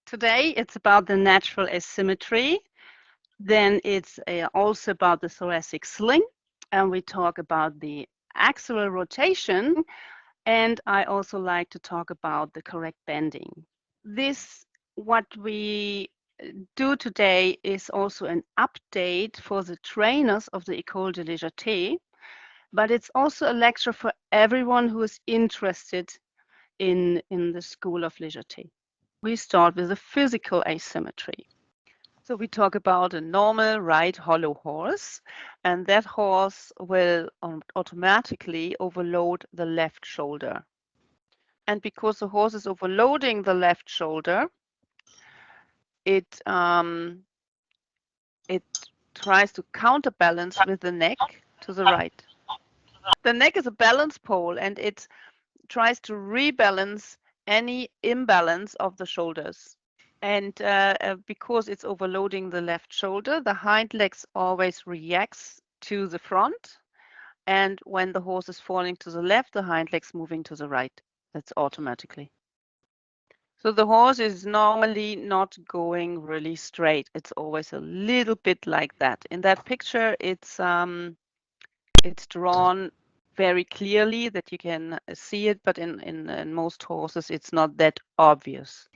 Today it's about the natural asymmetry. Then it's also about the thoracic sling, and we talk about the axial rotation. And I also like to talk about the correct bending. What we do today is also an update for the trainers of the Ecole de Légèreté, but it's also a lecture for everyone who is interested in the School of Légèreté. We start with the physical asymmetry. So we talk about a normal right hollow horse, and that horse will automatically overload the left shoulder. And because the horse is overloading the left shoulder, it tries to counterbalance with the neck to the right. The neck is a balance pole, and it tries to rebalance any imbalance of the shoulders. And because it's overloading the left shoulder, the hind legs always reacts to the front. And when the horse is falling to the left, the hind legs moving to the right. That's automatically. So the horse is normally not going really straight. It's always a little bit like that. In that picture, it's drawn very clearly that you can see it, but in most horses, it's not that obvious.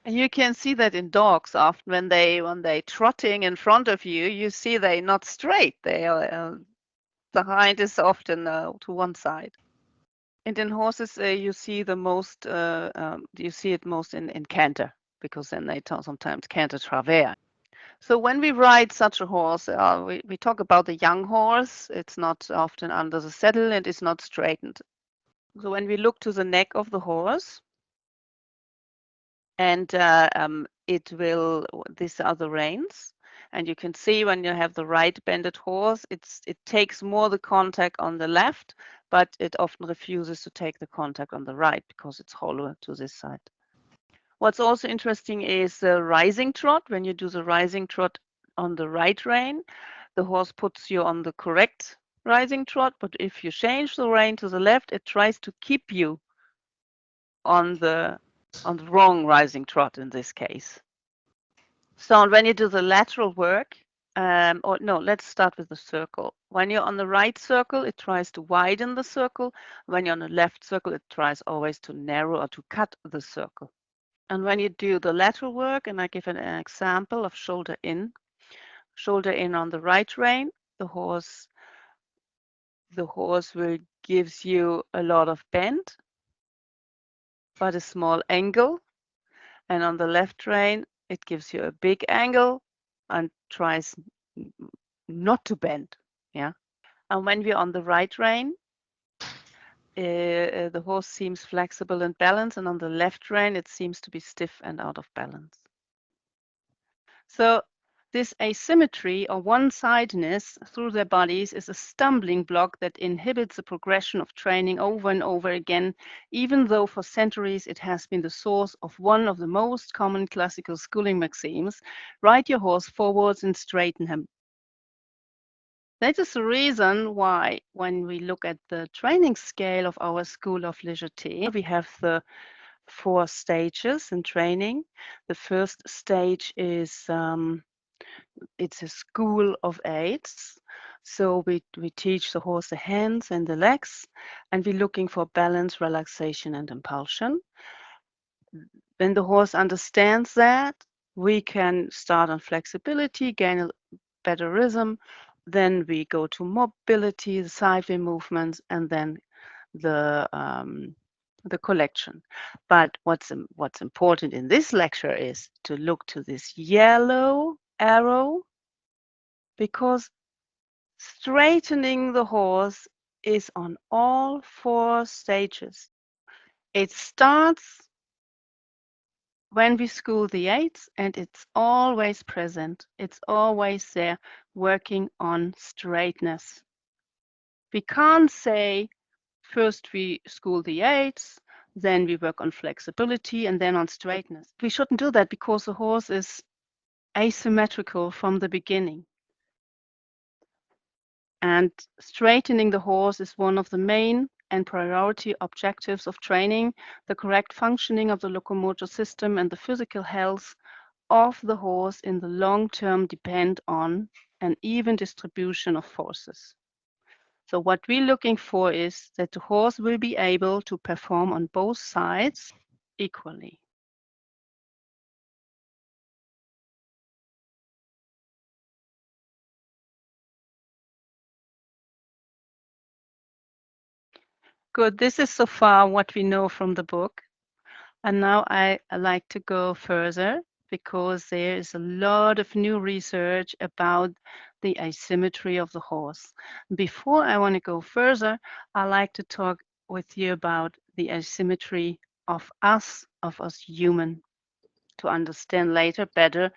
And you can see that in dogs often when they trotting in front of you, you see they're not straight. They are the hind is often to one side. And in horses, you see it most in canter, because then they sometimes canter travers. So when we ride such a horse, we talk about the young horse. It's not often under the saddle and it's not straightened. So when we look to the neck of the horse, and these are the reins. And you can see when you have the right bended horse, it takes more the contact on the left, but it often refuses to take the contact on the right because it's hollow to this side. What's also interesting is the rising trot. When you do the rising trot on the right rein, the horse puts you on the correct rising trot, but if you change the rein to the left, it tries to keep you on the wrong rising trot in this case. So when you do the lateral work, or no, let's start with the circle. When you're on the right circle, it tries to widen the circle. When you're on the left circle, it tries always to narrow or to cut the circle. And when you do the lateral work, and I give an example of shoulder in on the right rein, the horse will gives you a lot of bend, but a small angle. And on the left rein, it gives you a big angle and tries not to bend. Yeah. And when we're on the right rein, the horse seems flexible and balanced, and on the left rein, it seems to be stiff and out of balance. So this asymmetry or one-sidedness through their bodies is a stumbling block that inhibits the progression of training over and over again, even though for centuries it has been the source of one of the most common classical schooling maxims: ride your horse forwards and straighten him. That is the reason why, when we look at the training scale of our School of Légèreté, we have the 4 stages in training. The first stage is it's a school of 8. So we teach the horse the hands and the legs, and we're looking for balance, relaxation, and impulsion. When the horse understands that, we can start on flexibility, gain a better rhythm. Then we go to mobility, the sideway movements, and then the collection. But what's important in this lecture is to look to this yellow arrow, because straightening the horse is on all 4 stages. It starts when we school the 8s, and it's always present. It's always there, working on straightness. We can't say first we school the 8s, then we work on flexibility, and then on straightness. We shouldn't do that because the horse is asymmetrical from the beginning. And straightening the horse is one of the main and priority objectives of training, the correct functioning of the locomotor system, and the physical health of the horse in the long term depend on an even distribution of forces. So what we're looking for is that the horse will be able to perform on both sides equally. Good, this is so far what we know from the book. And now I like to go further because there is a lot of new research about the asymmetry of the horse. Before I want to go further, I like to talk with you about the asymmetry of us human, to understand later better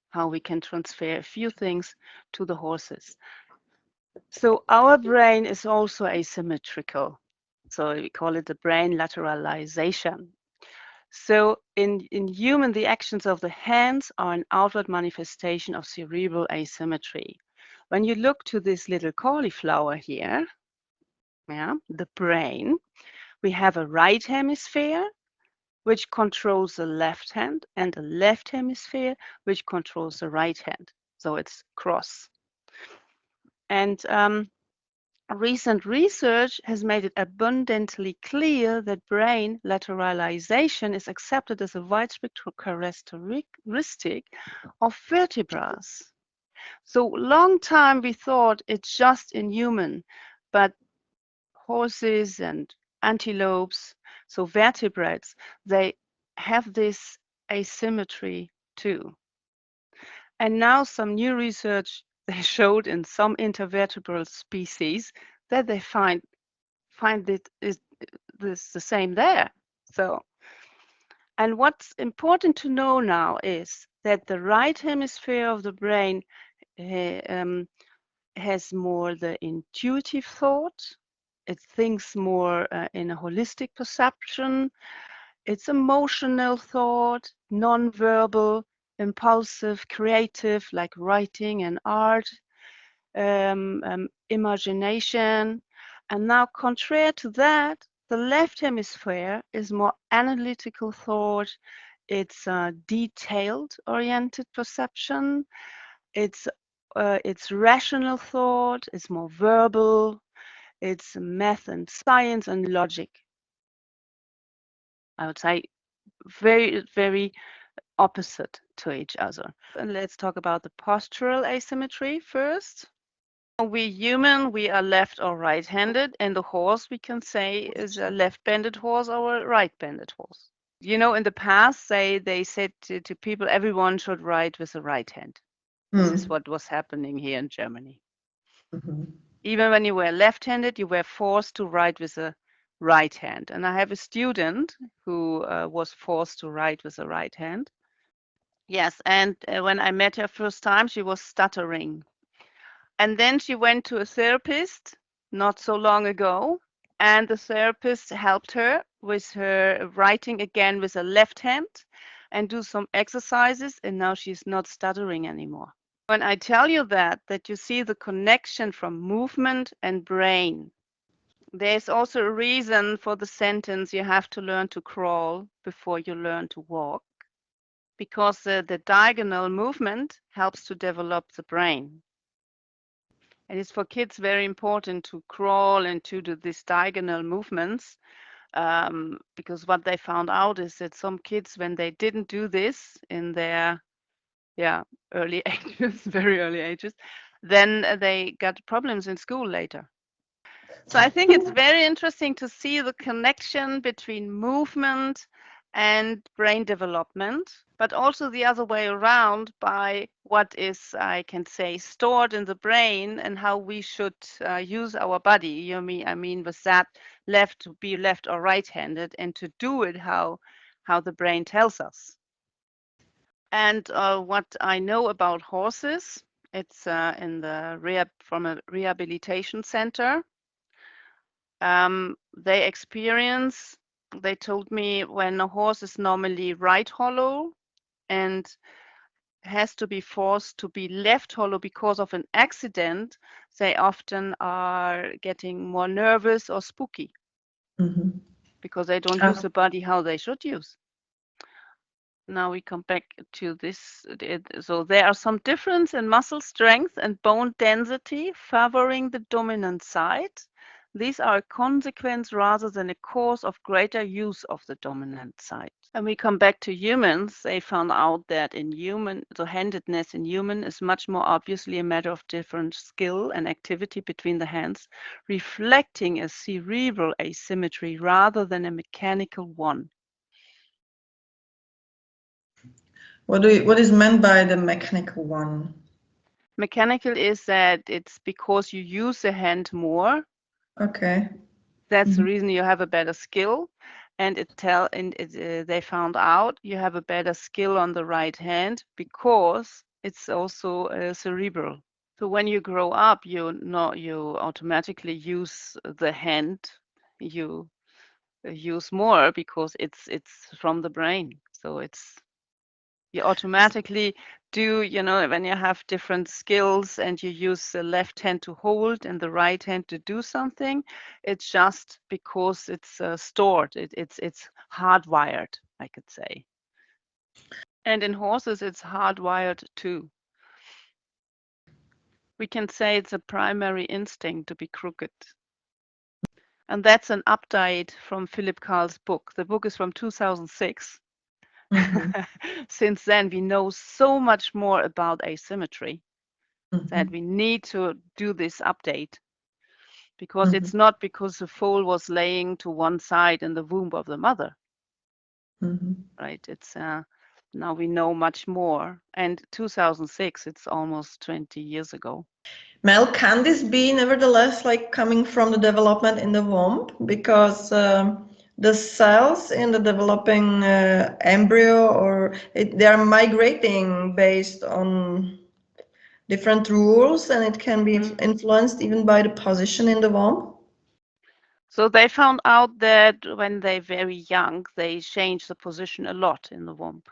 how we can transfer a few things to the horses. So our brain is also asymmetrical. So we call it the brain lateralization. So in human, the actions of the hands are an outward manifestation of cerebral asymmetry. When you look to this little cauliflower here, yeah, the brain, we have a right hemisphere which controls the left hand and a left hemisphere which controls the right hand. So it's cross. And recent research has made it abundantly clear that brain lateralization is accepted as a widespread characteristic of vertebrates. So long time we thought it's just in human, but horses and antelopes, so vertebrates, they have this asymmetry too. And now some new research they showed in some intervertebral species that they find it is this the same there. So, and what's important to know now is that the right hemisphere of the brain has more the intuitive thought. It thinks more in a holistic perception. It's emotional thought, non-verbal, impulsive, creative, like writing and art, imagination. And now, contrary to that, the left hemisphere is more analytical thought. It's detailed oriented perception. It's rational thought. It's more verbal. It's math and science and logic. I would say very, very opposite to each other. And let's talk about the postural asymmetry first. We human, we are left or right-handed, and the horse, we can say, is a left-banded horse or a right-banded horse. You know, in the past, they said to people, everyone should ride with the right hand. This is what was happening here in Germany. Even when you were left-handed, you were forced to ride with the right hand. And I have a student who was forced to ride with the right hand. Yes, and when I met her first time, she was stuttering. And then she went to a therapist not so long ago, and the therapist helped her with her writing again with a left hand and do some exercises, and now she's not stuttering anymore. When I tell you that you see the connection from movement and brain. There's also a reason for the sentence, you have to learn to crawl before you learn to walk, because the diagonal movement helps to develop the brain. And it's for kids very important to crawl and to do these diagonal movements, because what they found out is that some kids, when they didn't do this in their early ages, very early ages, then they got problems in school later. So I think it's very interesting to see the connection between movement and brain development, but also the other way around by what is, I can say, stored in the brain and how we should use our body. You know, I mean, with that, left to be left or right-handed, and to do it how the brain tells us. And what I know about horses, it's in the from a rehabilitation center. They told me when a horse is normally right hollow and has to be forced to be left hollow because of an accident, they often are getting more nervous or spooky. because they don't use the body how they should use. Now we come back to this. So there are some difference in muscle strength and bone density favoring the dominant side. These are a consequence rather than a cause of greater use of the dominant side. And we come back to humans. They found out that in human, the handedness in human is much more obviously a matter of different skill and activity between the hands, reflecting a cerebral asymmetry rather than a mechanical one. What is meant by the mechanical one? Mechanical is that it's because you use the hand more. Okay. That's the reason you have a better skill. And they found out you have a better skill on the right hand because it's also cerebral. So when you grow up, you automatically use the hand. You use more because it's from the brain. So you automatically do, when you have different skills and you use the left hand to hold and the right hand to do something, it's just because it's stored. It's hardwired, I could say. And in horses, it's hardwired too. We can say it's a primary instinct to be crooked. And that's an update from Philip Carl's book. The book is from 2006. Since then, we know so much more about asymmetry that we need to do this update, because it's not because the foal was laying to one side in the womb of the mother, right? It's now we know much more. And 2006, it's almost 20 years ago. Mel, can this be nevertheless like coming from the development in the womb? Because the cells in the developing embryo, they are migrating based on different rules, and it can be influenced even by the position in the womb. So they found out that when they're very young, they change the position a lot in the womb.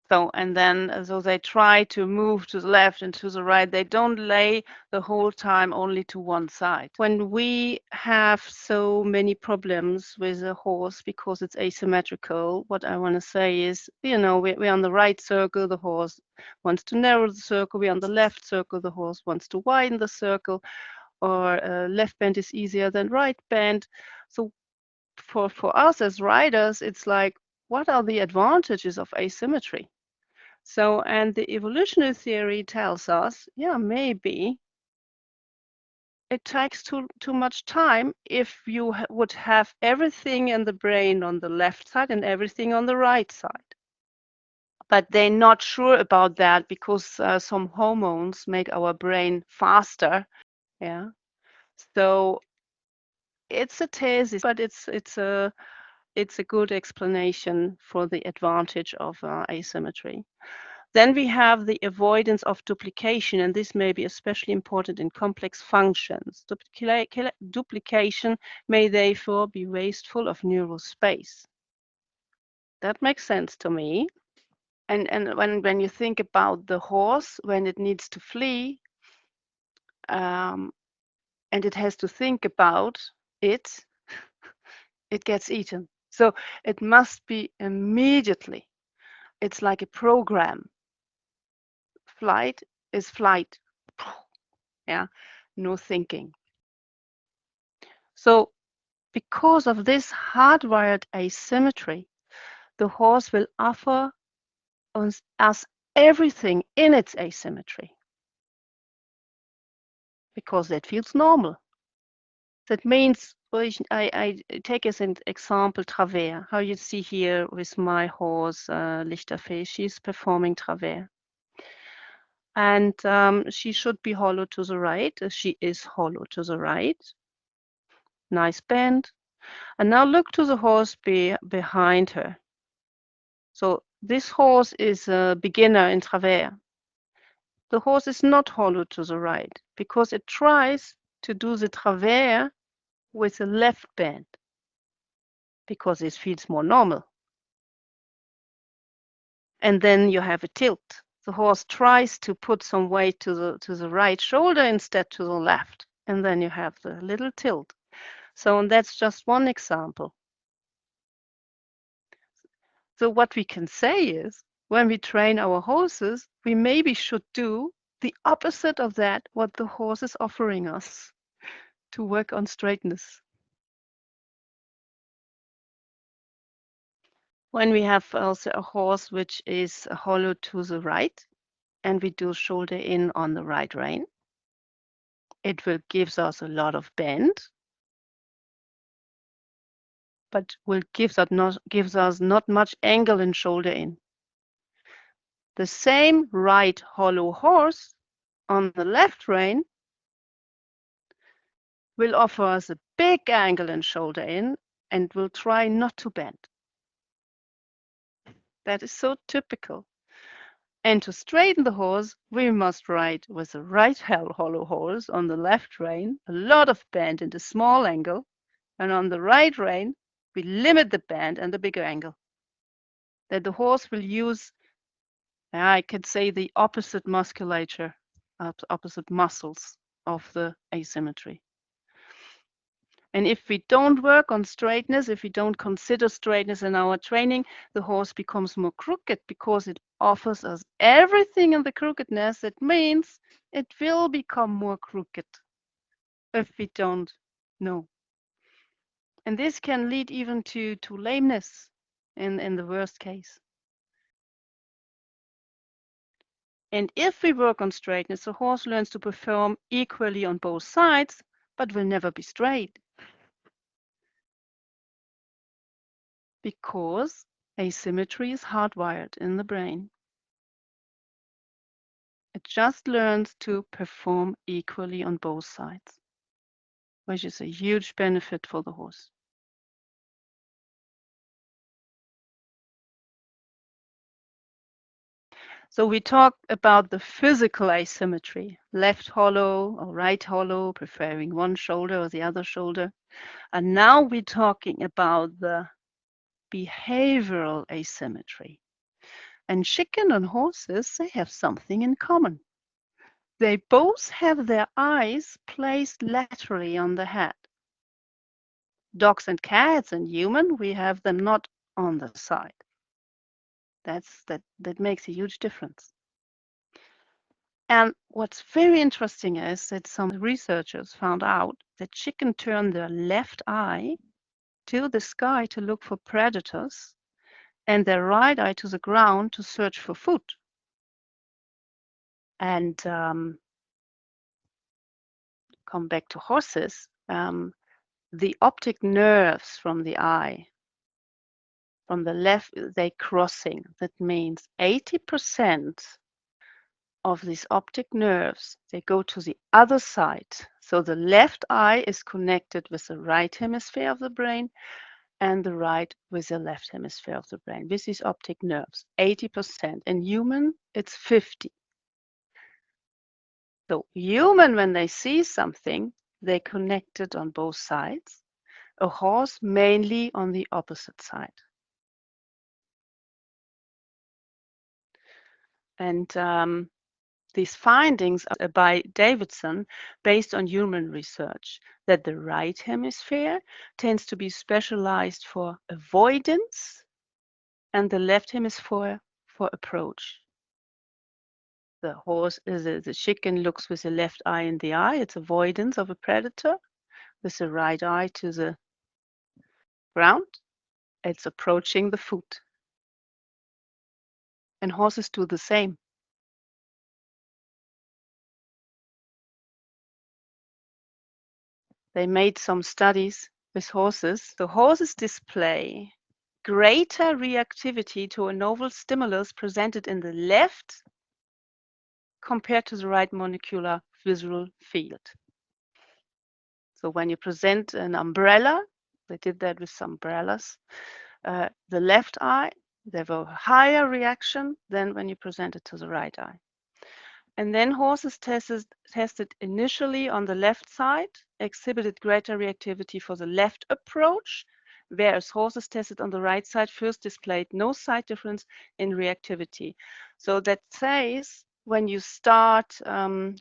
So, and then, so they try to move to the left and to the right. They don't lay the whole time only to one side. When we have so many problems with a horse because it's asymmetrical, what I want to say is, we're on the right circle, the horse wants to narrow the circle. We're on the left circle, the horse wants to widen the circle, or left bend is easier than right bend. So for us as riders, it's like, what are the advantages of asymmetry? So, and the evolutionary theory tells us, yeah, maybe it takes too much time if you would have everything in the brain on the left side and everything on the right side. But they're not sure about that because some hormones make our brain faster. Yeah. So it's a thesis, but it's a good explanation for the advantage of asymmetry. Then we have the avoidance of duplication, and this may be especially important in complex functions. Duplication may therefore be wasteful of neural space. That makes sense to me. And when you think about the horse, when it needs to flee, and it has to think about it, it gets eaten. So it must be immediately. It's like a program. Flight is flight. Yeah, no thinking. So because of this hardwired asymmetry, the horse will offer us everything in its asymmetry because that feels normal. That means, I take as an example travers, how you see here with my horse, Lichterfee, she's performing travers. And she should be hollow to the right. She is hollow to the right. Nice bend. And now look to the horse behind her. So this horse is a beginner in travers. The horse is not hollow to the right because it tries to do the travers with a left bend because it feels more normal. And then you have a tilt. The horse tries to put some weight to the right shoulder instead to the left. And then you have the little tilt. So and that's just one example. So what we can say is, when we train our horses, we maybe should do the opposite of that, what the horse is offering us, to work on straightness. When we have also a horse which is hollow to the right, and we do shoulder in on the right rein, it will gives us a lot of bend, but gives us not much angle in shoulder in. The same right hollow horse on the left rein will offer us a big angle in shoulder in and will try not to bend. That is so typical. And to straighten the horse, we must ride with the right hollow horse on the left rein, a lot of bend and a small angle, and on the right rein, we limit the bend and the bigger angle. That the horse will use, I could say, the opposite musculature, opposite muscles of the asymmetry. And if we don't work on straightness, if we don't consider straightness in our training, the horse becomes more crooked because it offers us everything in the crookedness. That means it will become more crooked if we don't know. And this can lead even to lameness in the worst case. And if we work on straightness, the horse learns to perform equally on both sides, but will never be straight. Because asymmetry is hardwired in the brain. It just learns to perform equally on both sides, which is a huge benefit for the horse. So we talked about the physical asymmetry, left hollow or right hollow, preferring one shoulder or the other shoulder. And now we're talking about the behavioral asymmetry. And chicken and horses, they have something in common. They both have their eyes placed laterally on the head. Dogs and cats and human, we have them not on the side. That makes a huge difference. And what's very interesting is that some researchers found out that chicken turn their left eye to the sky to look for predators and their right eye to the ground to search for food. And come back to horses, the optic nerves from the eye, from the left, they crossing. That means 80% of these optic nerves, they go to the other side. So the left eye is connected with the right hemisphere of the brain and the right with the left hemisphere of the brain. With these optic nerves, 80%. In human, it's 50. So human, when they see something, they connect it on both sides. A horse mainly on the opposite side. And these findings are by Davidson, based on human research, that the right hemisphere tends to be specialized for avoidance and the left hemisphere for approach. The horse, the chicken looks with the left eye in the eye, it's avoidance of a predator. With the right eye to the ground, it's approaching the food. And horses do the same. They made some studies with horses. The horses display greater reactivity to a novel stimulus presented in the left compared to the right molecular visual field. So when you present an umbrella, they did that with some umbrellas, the left eye, they have a higher reaction than when you present it to the right eye. And then horses tested initially on the left side exhibited greater reactivity for the left approach, whereas horses tested on the right side first displayed no side difference in reactivity. So that says when you start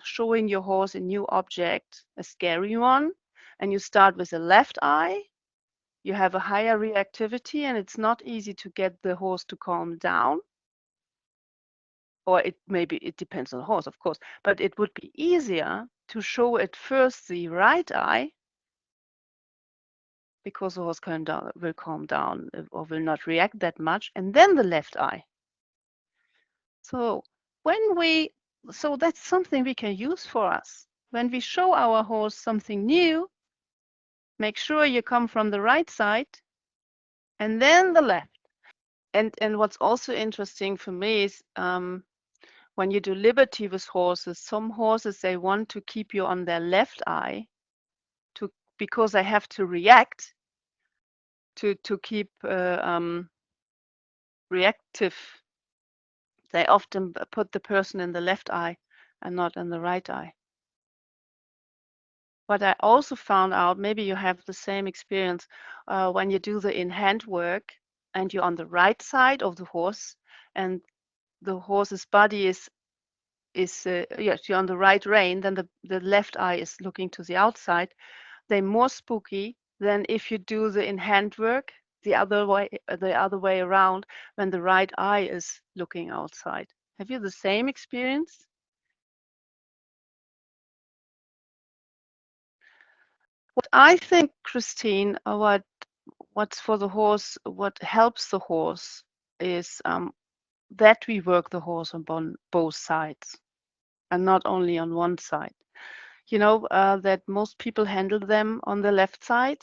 showing your horse a new object, a scary one, and you start with the left eye, you have a higher reactivity, and it's not easy to get the horse to calm down. Or it depends on the horse, of course, but it would be easier to show at first the right eye, because the horse will calm down or will not react that much, and then the left eye. So that's something we can use for us. When we show our horse something new, make sure you come from the right side and then the left. And what's also interesting for me is when you do liberty with horses, some horses, they want to keep you on their left eye because they have to react to keep reactive. They often put the person in the left eye and not in the right eye. But I also found out, maybe you have the same experience, when you do the in-hand work and you're on the right side of the horse and the horse's body is yes, you're on the right rein, then the left eye is looking to the outside. They're more spooky than if you do the in-hand work the other way around, when the right eye is looking outside. Have you the same experience? What I think, Christine, what's for the horse, what helps the horse is that we work the horse on both sides and not only on one side. You know, that most people handle them on the left side,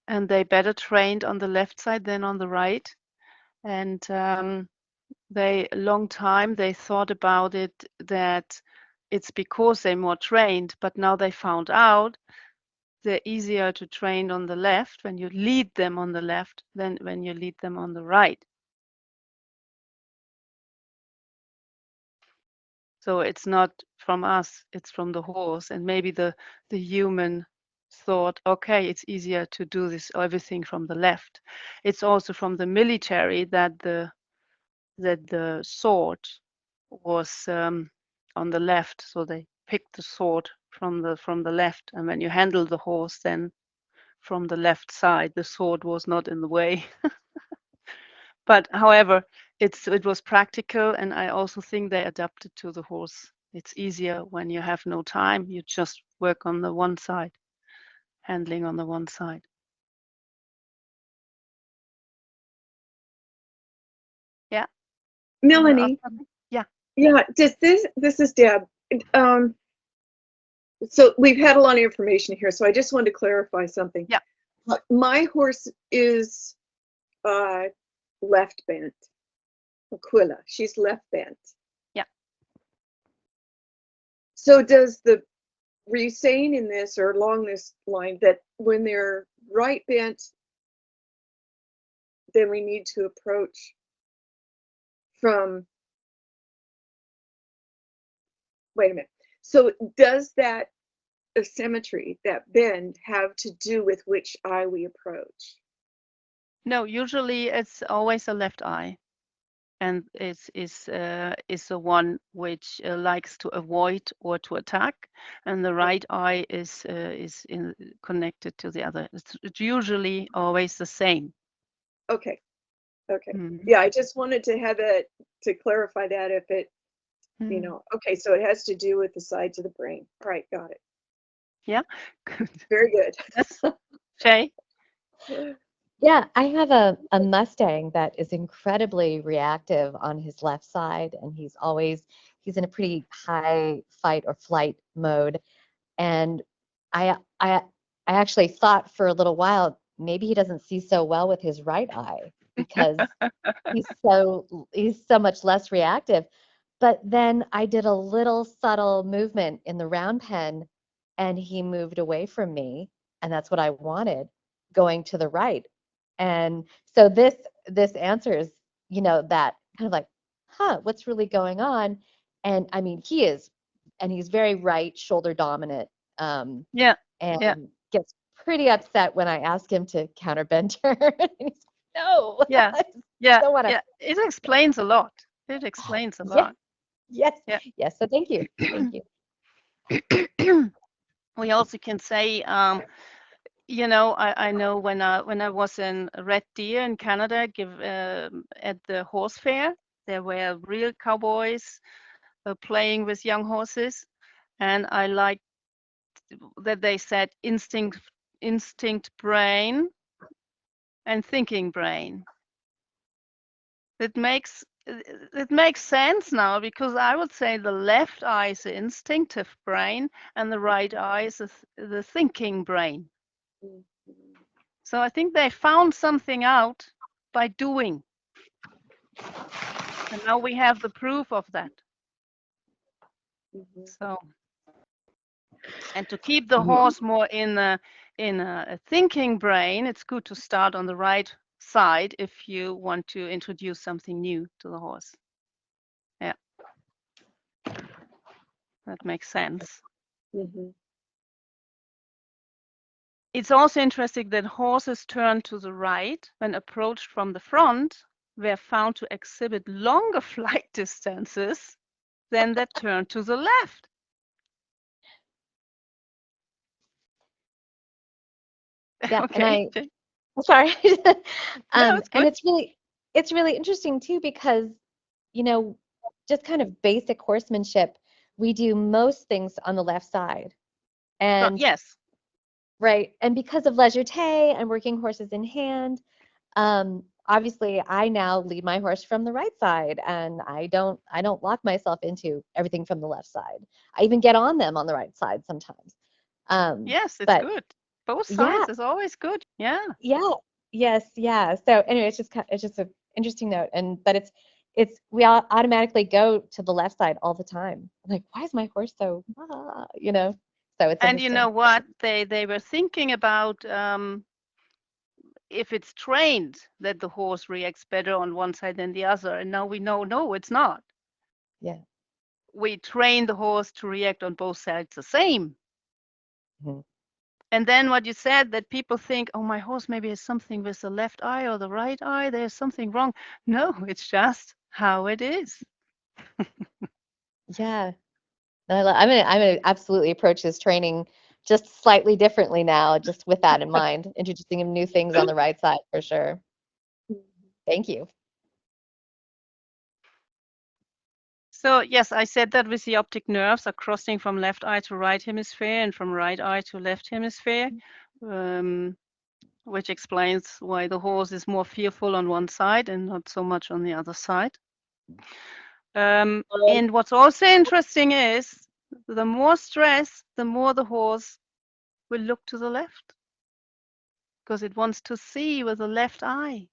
and they better trained on the left side than on the right. And they long time they thought about it, that it's because they're more trained, but now they found out they're easier to train on the left when you lead them on the left than when you lead them on the right. So it's not from us, it's from the horse. And maybe the human thought, okay, it's easier to do this everything from the left. It's also from the military that the sword was on the left, so they picked the sword from the left, and when you handle the horse, then from the left side, the sword was not in the way. But however, it was practical, and I also think they adapted to the horse. It's easier when you have no time, you just work on the one side, handling on the one side. Yeah. Melanie. Yeah. Yeah, this is Deb. So we've had a lot of information here, so I just wanted to clarify something. Yeah. My horse is left bent. Aquila, she's left bent. Yeah. So were you saying in this or along this line that when they're right bent, then we need to approach from, wait a minute. So does that asymmetry, that bend, have to do with which eye we approach? No, usually it's always a left eye, and is the one which likes to avoid or to attack, and the right eye is connected to the other. It's usually always the same. Okay. Yeah, I just wanted to have it to clarify that if it, you know, okay, so it has to do with the sides of the brain. All right, got it. Yeah, good. Very good. Yes. Jay? Yeah, I have a Mustang that is incredibly reactive on his left side, and he's in a pretty high fight or flight mode. And I actually thought for a little while maybe he doesn't see so well with his right eye because he's so much less reactive. But then I did a little subtle movement in the round pen, and he moved away from me, and that's what I wanted, going to the right. And so this answers, you know, that kind of like, what's really going on? And I mean, he's very right shoulder dominant. And gets pretty upset when I ask him to counterbend turn. And he's like, no. Yeah. It explains a lot. It explains a lot. Yes. So thank you. Thank you. We also can say, you know, I know when I was in Red Deer in Canada, at the horse fair, there were real cowboys playing with young horses, and I liked that they said instinct brain and thinking brain. It makes sense now, because I would say the left eye is the instinctive brain and the right eye is the thinking brain. So I think they found something out by doing. And now we have the proof of that. So, and to keep the horse more in a thinking brain, it's good to start on the right side if you want to introduce something new to the horse. Yeah, that makes sense. It's also interesting that horses turned to the right when approached from the front were found to exhibit longer flight distances than that turned to the left. Yeah, Okay. Sorry. No, it's and good. it's really interesting too, because, you know, just kind of basic horsemanship, we do most things on the left side. And yes. right. And because of légèreté and working horses in hand, obviously I now lead my horse from the right side, and I don't lock myself into everything from the left side. I even get on them on the right side sometimes. Yes, it's but good. Both yeah, sides is always good. Yeah. yeah, yes, yeah. So anyway, it's just an interesting note, and but we all automatically go to the left side all the time. Like, why is my horse so, you know? So it's And you interesting. know what? They were thinking about if it's trained that the horse reacts better on one side than the other. And now we know, no, it's not. Yeah. We train the horse to react on both sides the same. Mm-hmm. And then what you said, that people think, oh, my horse maybe has something with the left eye or the right eye. There's something wrong. No, it's just how it is. Yeah. I'm gonna absolutely approach this training just slightly differently now, just with that in mind, introducing him new things on the right side for sure. Thank you. So yes, I said that with the optic nerves are crossing from left eye to right hemisphere and from right eye to left hemisphere, which explains why the horse is more fearful on one side and not so much on the other side. And what's also interesting is the more stress, the more the horse will look to the left, because it wants to see with the left eye.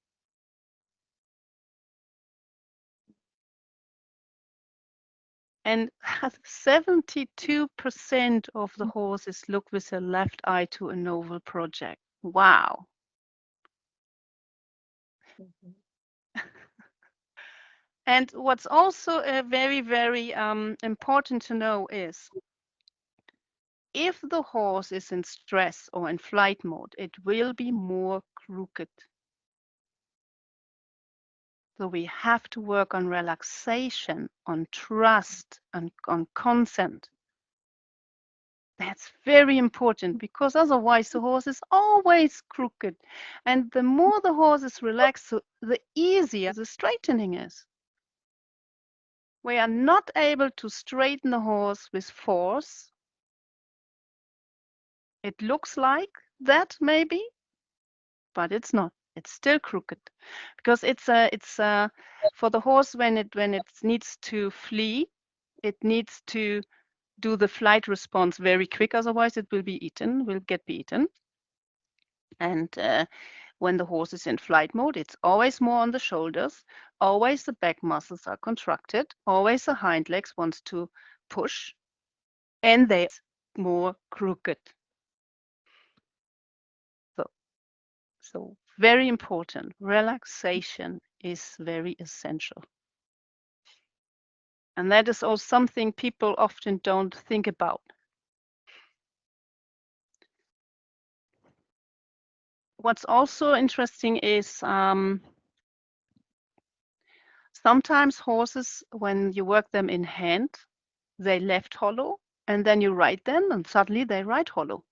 And 72% of the horses look with their left eye to a novel project. Wow. And what's also very, very important to know is, if the horse is in stress or in flight mode, it will be more crooked. So we have to work on relaxation, on trust, and on consent. That's very important, because otherwise the horse is always crooked. And the more the horse is relaxed, the easier the straightening is. We are not able to straighten the horse with force. It looks like that maybe, but it's not. It's still crooked, because it's for the horse, when it needs to flee, it needs to do the flight response very quick, otherwise it will get eaten. And when the horse is in flight mode, it's always more on the shoulders, always the back muscles are contracted, always the hind legs wants to push, and they are more crooked. So very important. Relaxation is very essential. And that is also something people often don't think about. What's also interesting is sometimes horses, when you work them in hand, they left hollow And then you ride them, and suddenly they ride hollow.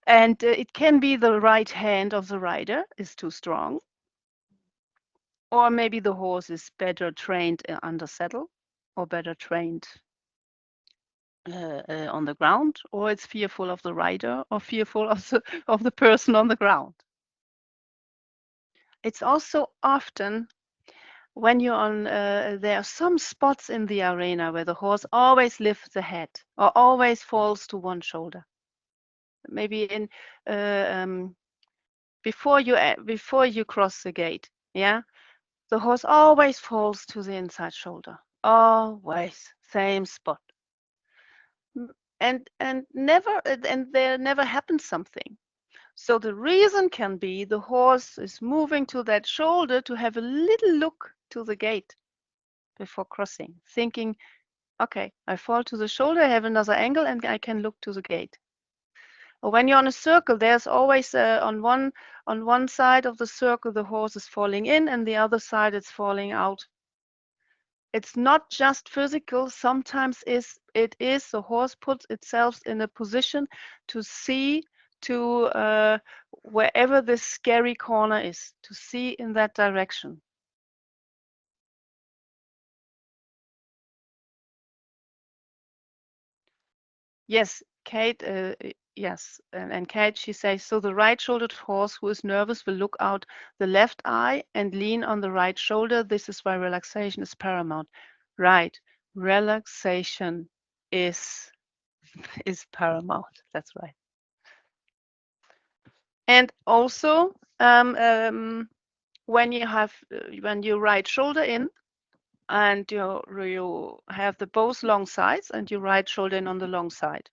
And it can be the right hand of the rider is too strong, or maybe the horse is better trained under saddle, or better trained on the ground, or it's fearful of the rider, or fearful of the person on the ground. It's also often when you're on, there are some spots in the arena where the horse always lifts the head or always falls to one shoulder. Maybe in before you cross the gate, yeah, the horse always falls to the inside shoulder, always same spot, and there never happens something. So the reason can be the horse is moving to that shoulder to have a little look to the gate before crossing, thinking, okay, I fall to the shoulder, I have another angle, and I can look to the gate. Or when you're on a circle, there's always on one side of the circle the horse is falling in, and the other side it's falling out. It's not just physical. Sometimes it is the horse puts itself in a position to see to wherever this scary corner is, to see in that direction. Yes, Kate, yes. And Kate, she says, so the right-shouldered horse who is nervous will look out the left eye and lean on the right shoulder. This is why relaxation is paramount. Right. Relaxation is paramount. That's right. And also, when you right shoulder in, and you have the both long sides, and you right shoulder in on the long side.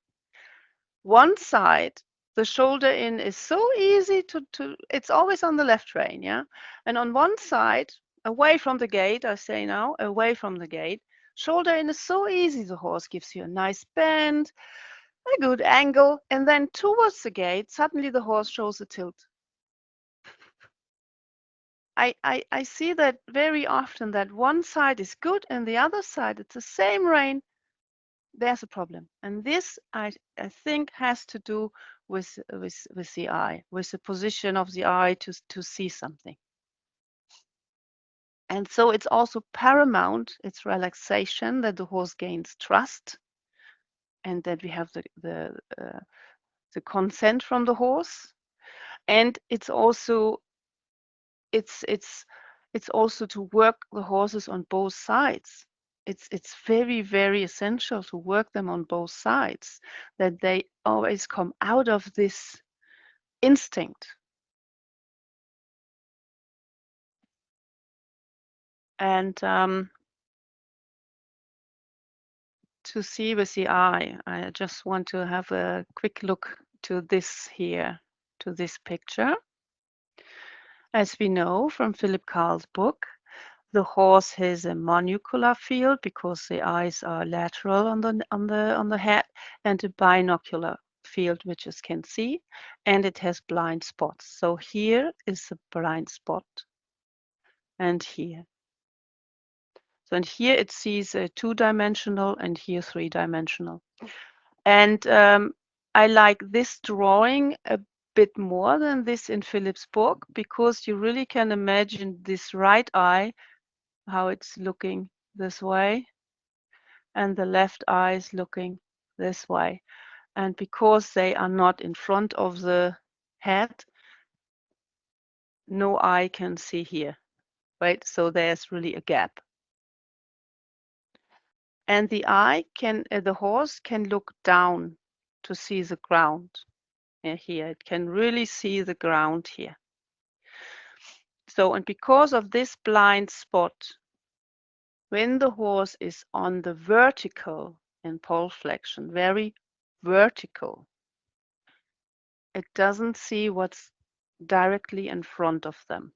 One side, the shoulder in is so easy to it's always on the left rein, yeah. And on one side, away from the gate, I say now, away from the gate, shoulder in is so easy. The horse gives you a nice bend, a good angle, and then towards the gate, suddenly the horse shows a tilt. I see that very often, that one side is good and the other side, it's the same rein. There's a problem. And this, I think, has to do with the eye, with the position of the eye to see something. And so it's also paramount, it's relaxation, that the horse gains trust, and that we have the consent from the horse. And it's also to work the horses on both sides. It's very, very essential to work them on both sides, that they always come out of this instinct. And to see with the eye, I just want to have a quick look to this here, to this picture. As we know from Philip Carl's book, the horse has a monocular field because the eyes are lateral on the head, and a binocular field which it can see, and it has blind spots. So here is a blind spot, and here. So and here it sees a two-dimensional, and here three-dimensional. And I like this drawing a bit more than this in Philip's book, because you really can imagine this right eye, how it's looking this way, and the left eye is looking this way. And because they are not in front of the head, no eye can see here, right? So there's really a gap. And the horse can look down to see the ground. Here, it can really see the ground here. So, and because of this blind spot, when the horse is on the vertical in pole flexion, very vertical, it doesn't see what's directly in front of them.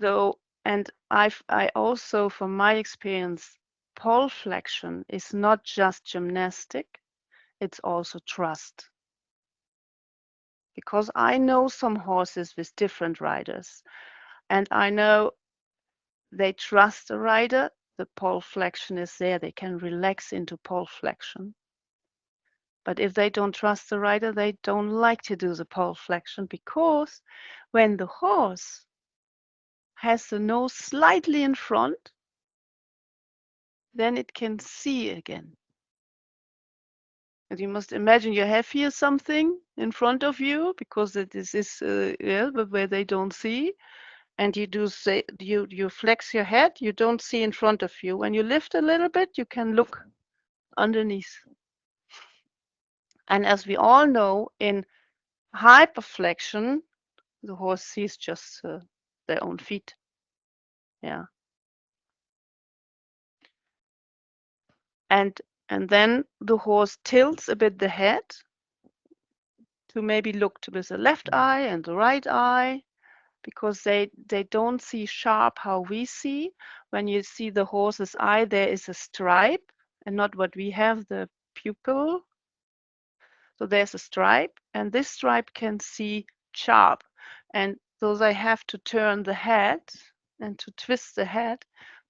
So, and I also, from my experience, pole flexion is not just gymnastic, it's also trust. Because I know some horses with different riders, and I know they trust the rider, the pole flexion is there. They can relax into pole flexion. But if they don't trust the rider, they don't like to do the pole flexion, because when the horse has the nose slightly in front, then it can see again. And you must imagine you have here something in front of you, because this is where they don't see. And you flex your head, you don't see in front of you. When you lift a little bit, you can look underneath. And as we all know, in hyperflexion, the horse sees just their own feet. Yeah. And then the horse tilts a bit the head to maybe look with the left eye and the right eye, because they don't see sharp how we see. When you see the horse's eye, there is a stripe and not what we have, the pupil. So there's a stripe, and this stripe can see sharp. And so they have to turn the head and to twist the head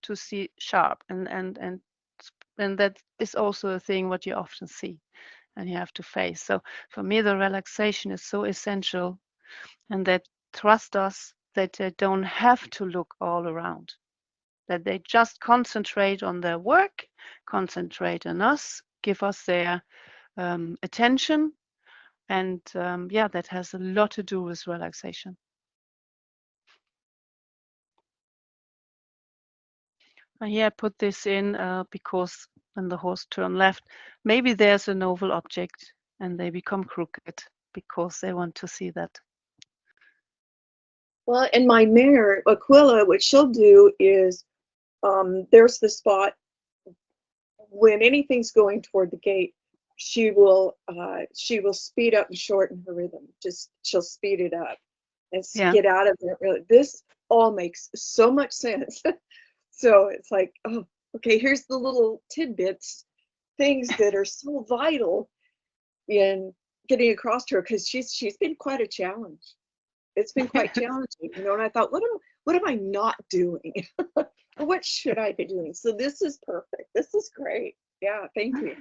to see sharp. And that is also a thing what you often see and you have to face. So for me, the relaxation is so essential, and that trust us that they don't have to look all around, that they just concentrate on their work, concentrate on us, give us their attention. And yeah, that has a lot to do with relaxation. And here I put this in because when the horse turns left, maybe there's an oval object and they become crooked because they want to see that. Well, and my mare, Aquila, what she'll do is, there's the spot when anything's going toward the gate, she will speed up and shorten her rhythm. Just she'll speed it up and get out of there. Really, this all makes so much sense. So it's like, oh, okay, here's the little tidbits, things that are so vital in getting across to her, because she's been quite a challenge. It's been quite challenging, you know. And I thought, what am I not doing? What should I be doing? So this is perfect. This is great. Yeah, thank you.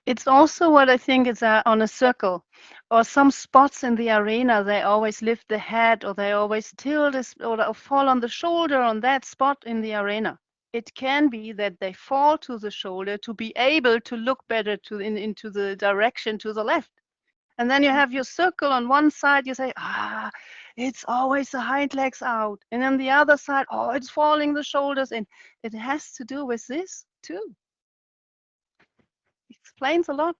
It's also what I think is on a circle or some spots in the arena. They always lift the head, or they always tilt or fall on the shoulder on that spot in the arena. It can be that they fall to the shoulder to be able to look better into the direction to the left. And then you have your circle on one side, you say, it's always the hind legs out. And on the other side, it's falling the shoulders in. It has to do with this too. It explains a lot.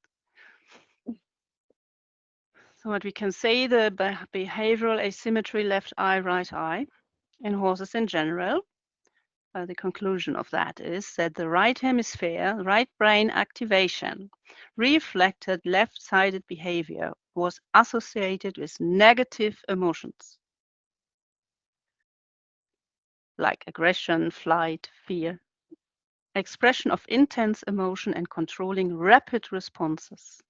So what we can say, the behavioral asymmetry left eye, right eye in horses in general, the conclusion of that is that the right hemisphere, right brain activation, reflected left-sided behavior was associated with negative emotions like aggression, flight, fear, expression of intense emotion, and controlling rapid responses.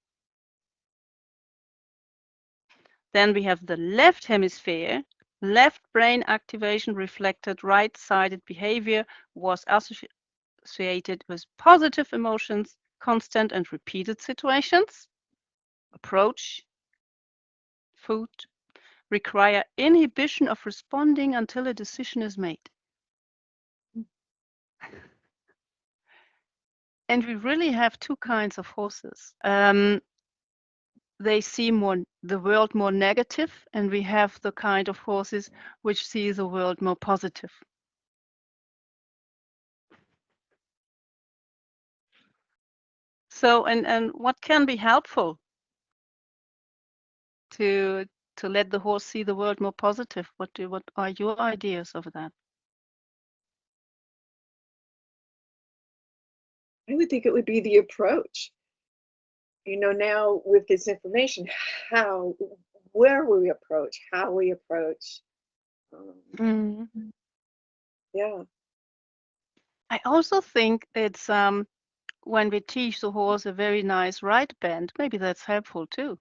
Then we have the left hemisphere. Left brain activation reflected right-sided behavior was associated with positive emotions, constant and repeated situations, approach, food, require inhibition of responding until a decision is made. And we really have two kinds of horses. They see the world more negative, and we have the kind of horses which see the world more positive. So, and what can be helpful to let the horse see the world more positive? What are your ideas of that? I would think it would be the approach. You know, now with this information, where we approach, how we approach. Yeah. I also think it's when we teach the horse a very nice right bend, maybe that's helpful too.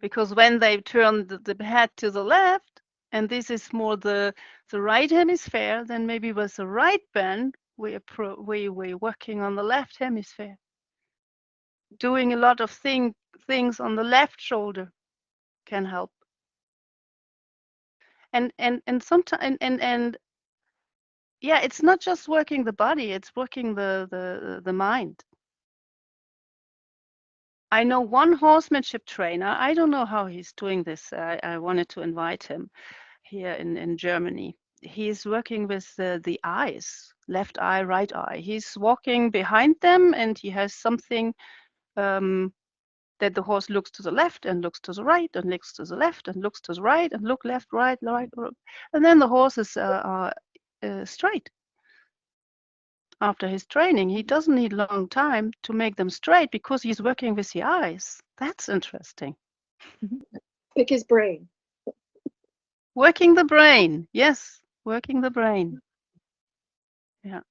Because when they turn the head to the left, And this is more the right hemisphere. Then maybe with the right bend, we're working on the left hemisphere, doing a lot of things on the left shoulder can help. And sometimes and yeah, it's not just working the body; it's working the mind. I know one horsemanship trainer. I don't know how he's doing this. I wanted to invite him here in Germany. He's working with the eyes, left eye, right eye. He's walking behind them, and he has something that the horse looks to the left and looks to the right and looks to the left and looks to the right and look left, right, and then the horse is straight. After his training, he doesn't need long time to make them straight because he's working with the eyes. That's interesting. Pick his brain. Working the brain. Yes, working the brain. Yeah.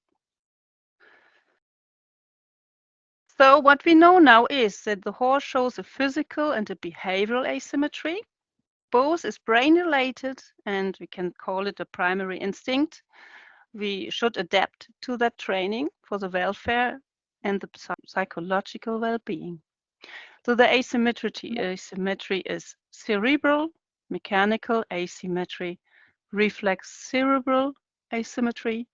So what we know now is that the horse shows a physical and a behavioral asymmetry. Both is brain related, and we can call it a primary instinct. We should adapt to that training for the welfare and the psychological well-being. So the asymmetry is cerebral, mechanical asymmetry, reflex cerebral asymmetry,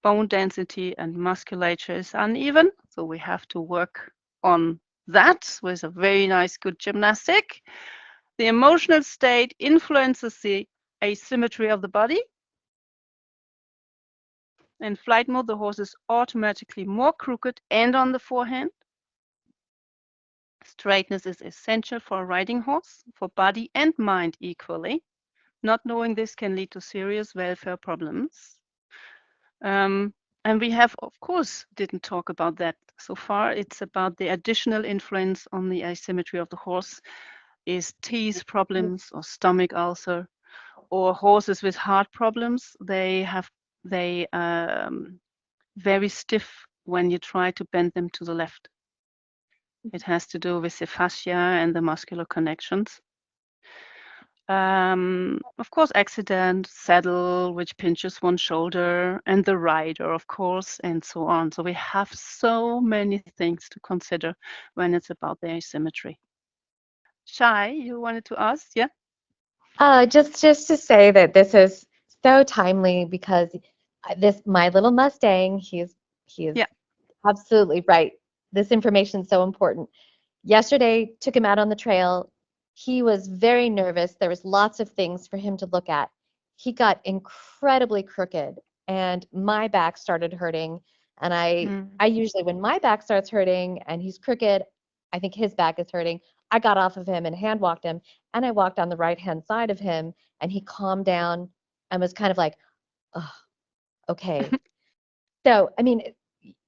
bone density and musculature is uneven. So we have to work on that with a very nice, good gymnastic. The emotional state influences the asymmetry of the body. In flight mode, the horse is automatically more crooked and on the forehand. Straightness is essential for a riding horse, for body and mind equally. Not knowing this can lead to serious welfare problems. And we have, of course, didn't talk about that so far. It's about the additional influence on the asymmetry of the horse is teeth problems or stomach ulcer, or horses with heart problems. They very stiff when you try to bend them to the left. It has to do with the fascia and the muscular connections. Of course, accident, saddle, which pinches one shoulder, and the rider, of course, and so on. So we have so many things to consider when it's about the asymmetry. Shai, you wanted to ask, yeah? Just to say that this is so timely because my little Mustang, he is Yeah. absolutely right. This information is so important. Yesterday, took him out on the trail. He was very nervous. There was lots of things for him to look at. He got incredibly crooked, and my back started hurting. And I usually, when my back starts hurting and he's crooked, I think his back is hurting. I got off of him and hand walked him, and I walked on the right-hand side of him, and he calmed down and was kind of like, oh, okay. So, I mean,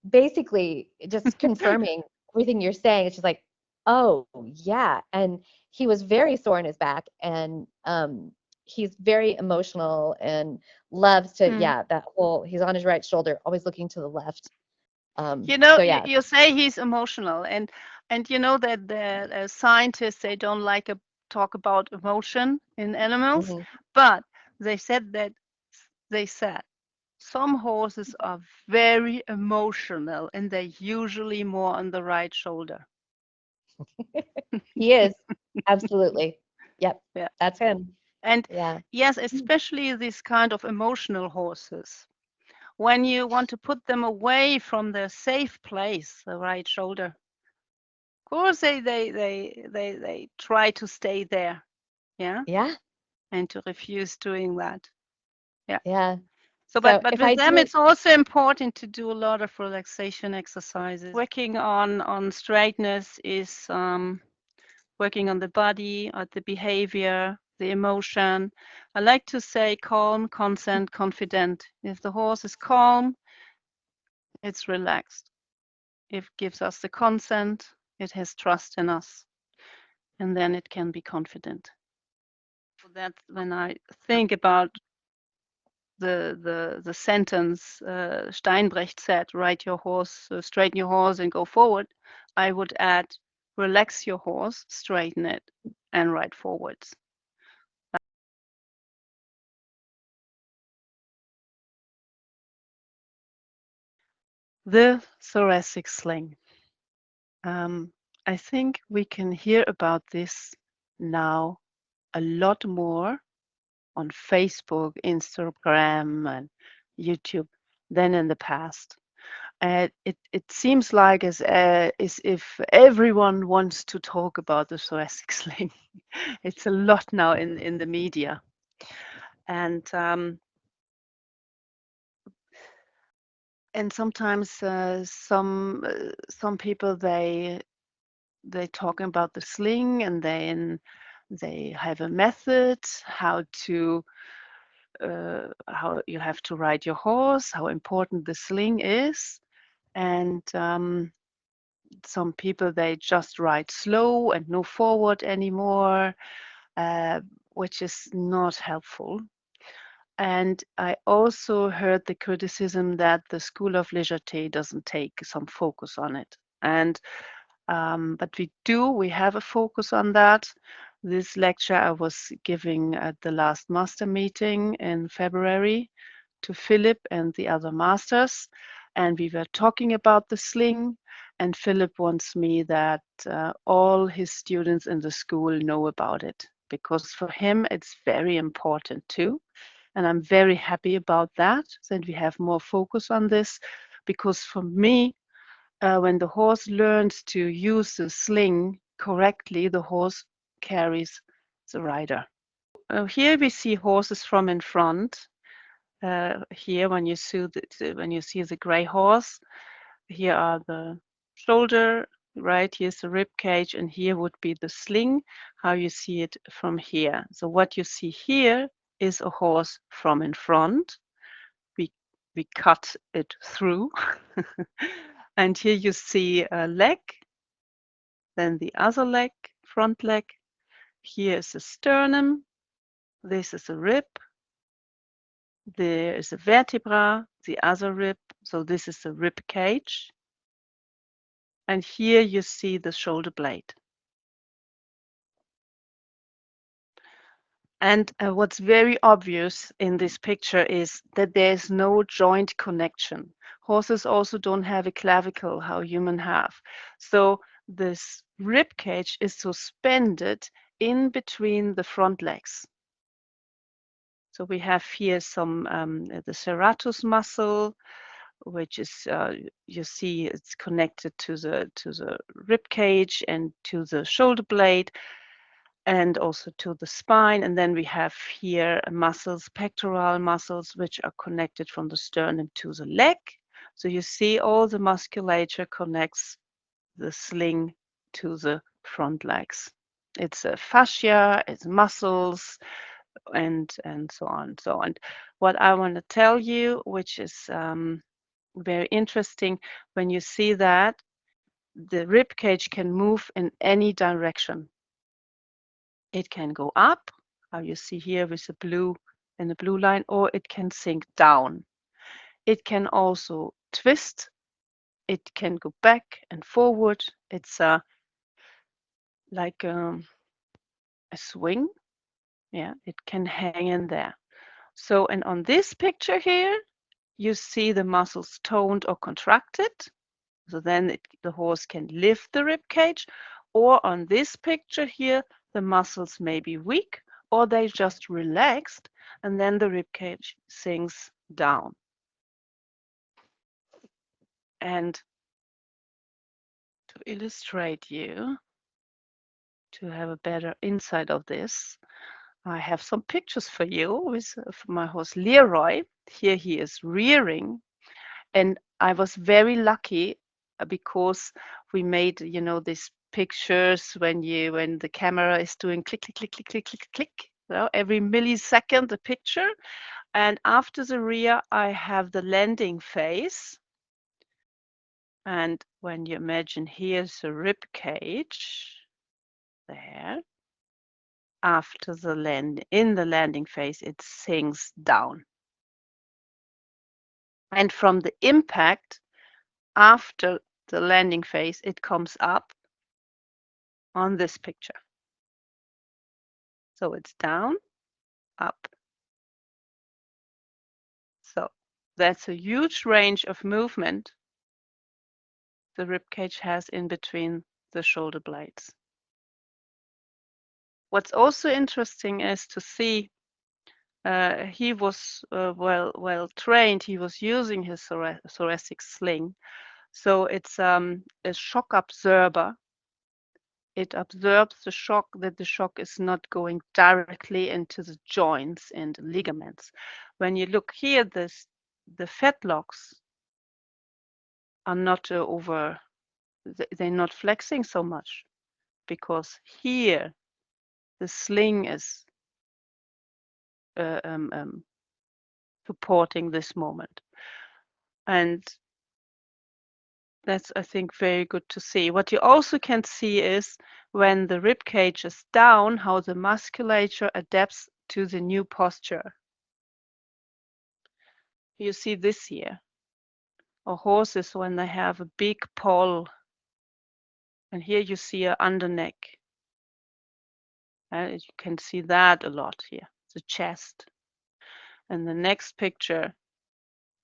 basically, just confirming everything you're saying. It's just like, oh, yeah. And he was very sore in his back, and he's very emotional and loves to, yeah, that whole, he's on his right shoulder, always looking to the left. You know, so yeah. you say he's emotional, and you know that the scientists, they don't like to talk about emotion in animals, but they said some horses are very emotional, and they're usually more on the right shoulder. He is, absolutely. Yep, Yeah. that's him. And yeah, yes, especially these kind of emotional horses. When you want to put them away from their safe place, the right shoulder, of course they try to stay there, yeah, yeah, and to refuse doing that. Yeah. yeah. So, So but if I with them, do, it's also important to do a lot of relaxation exercises. Working on straightness is working on the body, on the behavior, the emotion. I like to say calm, consent, confident. If the horse is calm, it's relaxed. It gives us the consent, it has trust in us, and then it can be confident. So that's when I think about the sentence Steinbrecht said, ride your horse, straighten your horse and go forward. I would add, relax your horse, straighten it, and ride forwards. The thoracic sling. I think we can hear about this now a lot more on Facebook, Instagram, and YouTube than in the past. It seems like as if everyone wants to talk about the thoracic sling. It's a lot now in the media, and sometimes some people they talk about the sling, and then they have a method how you have to ride your horse, how important the sling is, and some people they just ride slow and no forward anymore, uh, which is not helpful. And I also heard the criticism that the School of Légèreté doesn't take some focus on it. And but we have a focus on that. This lecture I was giving at the last master meeting in February to Philip and the other masters, and we were talking about the sling. And Philip wants me that all his students in the school know about it, because for him it's very important too. And I'm very happy about that we have more focus on this, because for me, when the horse learns to use the sling correctly, the horse carries the rider. Here we see horses from in front. Here, when you see the gray horse, here are the shoulder, right? Here's the rib cage, and here would be the sling. How you see it from here. So what you see here is a horse from in front. We cut it through, and here you see a leg, then the other leg, front leg. Here is the sternum. This is a rib. There is a vertebra, the other rib. So this is the rib cage. And here you see the shoulder blade. And what's very obvious in this picture is that there's no joint connection. Horses also don't have a clavicle, how humans have. So this rib cage is suspended in between the front legs. So we have here some the serratus muscle, which is you see it's connected to the rib cage and to the shoulder blade, and also to the spine. And then we have here muscles, pectoral muscles, which are connected from the sternum to the leg. So you see all the musculature connects the sling to the front legs. It's a fascia, it's muscles, and so on. So, and what I want to tell you, which is very interesting, when you see that the rib cage can move in any direction. It can go up, how you see here with the blue and the blue line, or it can sink down. It can also twist. It can go back and forward. It's like a swing. Yeah, it can hang in there. So, and on this picture here, you see the muscles toned or contracted. So then the horse can lift the rib cage. Or on this picture here, the muscles may be weak, or they just relaxed, and then the rib cage sinks down. And to illustrate you, to have a better insight of this, I have some pictures for you with my horse Leroy. Here he is rearing, and I was very lucky because we made, you know, these pictures when the camera is doing click, click, click, click, click, click, click, you know, every millisecond a picture. And after the rear, I have the landing phase. And when you imagine here's the rib cage there, after in the landing phase, it sinks down. And from the impact after the landing phase, it comes up on this picture. So it's down, up. So that's a huge range of movement the rib cage has in between the shoulder blades. What's also interesting is to see he was well trained. He was using his thoracic sling, so it's a shock absorber. It absorbs the shock, that the shock is not going directly into the joints and ligaments. When you look here, the fetlocks are not they're not flexing so much, because here the sling is supporting this moment. And that's, I think, very good to see. What you also can see is when the rib cage is down, how the musculature adapts to the new posture. You see this here, or horses when they have a big poll, and here you see an underneck. You can see that a lot here, the chest. And the next picture,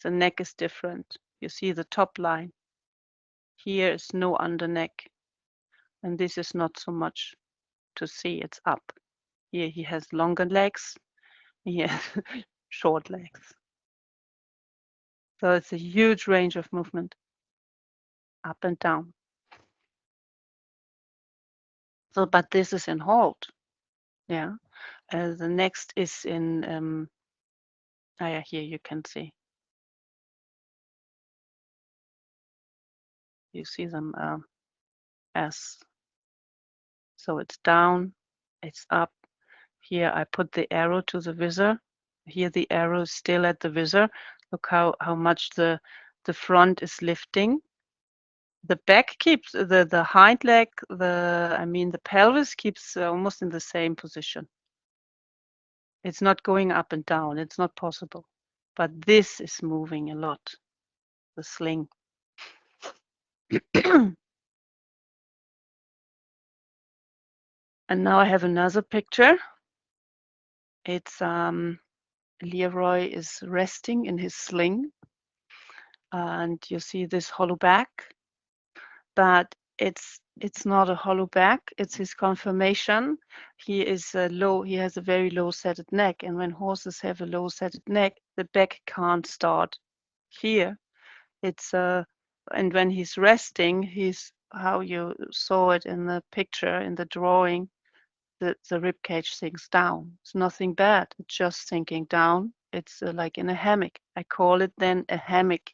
the neck is different. You see the top line. Here is no underneck, and this is not so much to see, it's up. Here he has longer legs, he has short legs. So it's a huge range of movement, up and down. So, but this is in halt, yeah. The next is in, yeah, here you can see. You see them as, so it's down, it's up. Here I put the arrow to the visor. Here the arrow is still at the visor. Look how much the front is lifting. The back keeps, the hind leg, the pelvis keeps almost in the same position. It's not going up and down, it's not possible. But this is moving a lot, the sling. And now I have another picture. It's Leroy is resting in his sling, and you see this hollow back, but it's not a hollow back, it's his conformation. He is low, he has a very low setted neck, and when horses have a low setted neck, the back can't start here. It's and when he's resting, he's, how you saw it in the picture, in the drawing, the rib cage sinks down. It's nothing bad, it's just sinking down. It's like in a hammock. I call it then a hammock.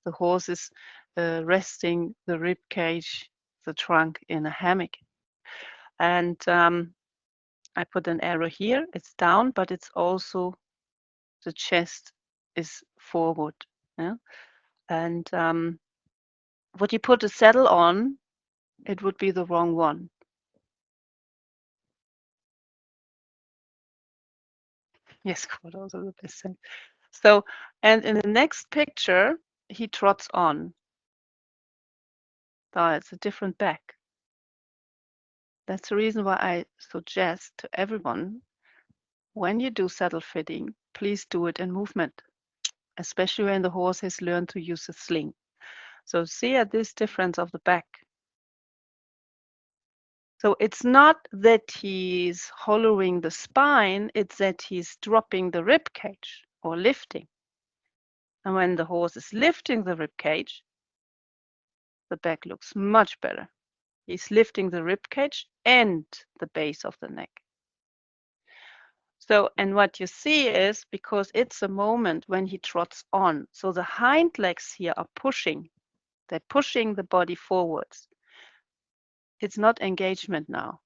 The horse is resting the rib cage, the trunk, in a hammock. And I put an arrow here, it's down, but it's also, the chest is forward. Yeah? And what you put a saddle on, it would be the wrong one. Yes, quite also the best thing. So, and in the next picture, he trots on. So it's a different back. That's the reason why I suggest to everyone, when you do saddle fitting, please do it in movement, especially when the horse has learned to use a sling. So see at this difference of the back. So it's not that he's hollowing the spine, it's that he's dropping the rib cage or lifting. And when the horse is lifting the rib cage, the back looks much better. He's lifting the rib cage and the base of the neck. So, and what you see is, because it's a moment when he trots on, so the hind legs here are pushing, they're pushing the body forwards. It's not engagement now,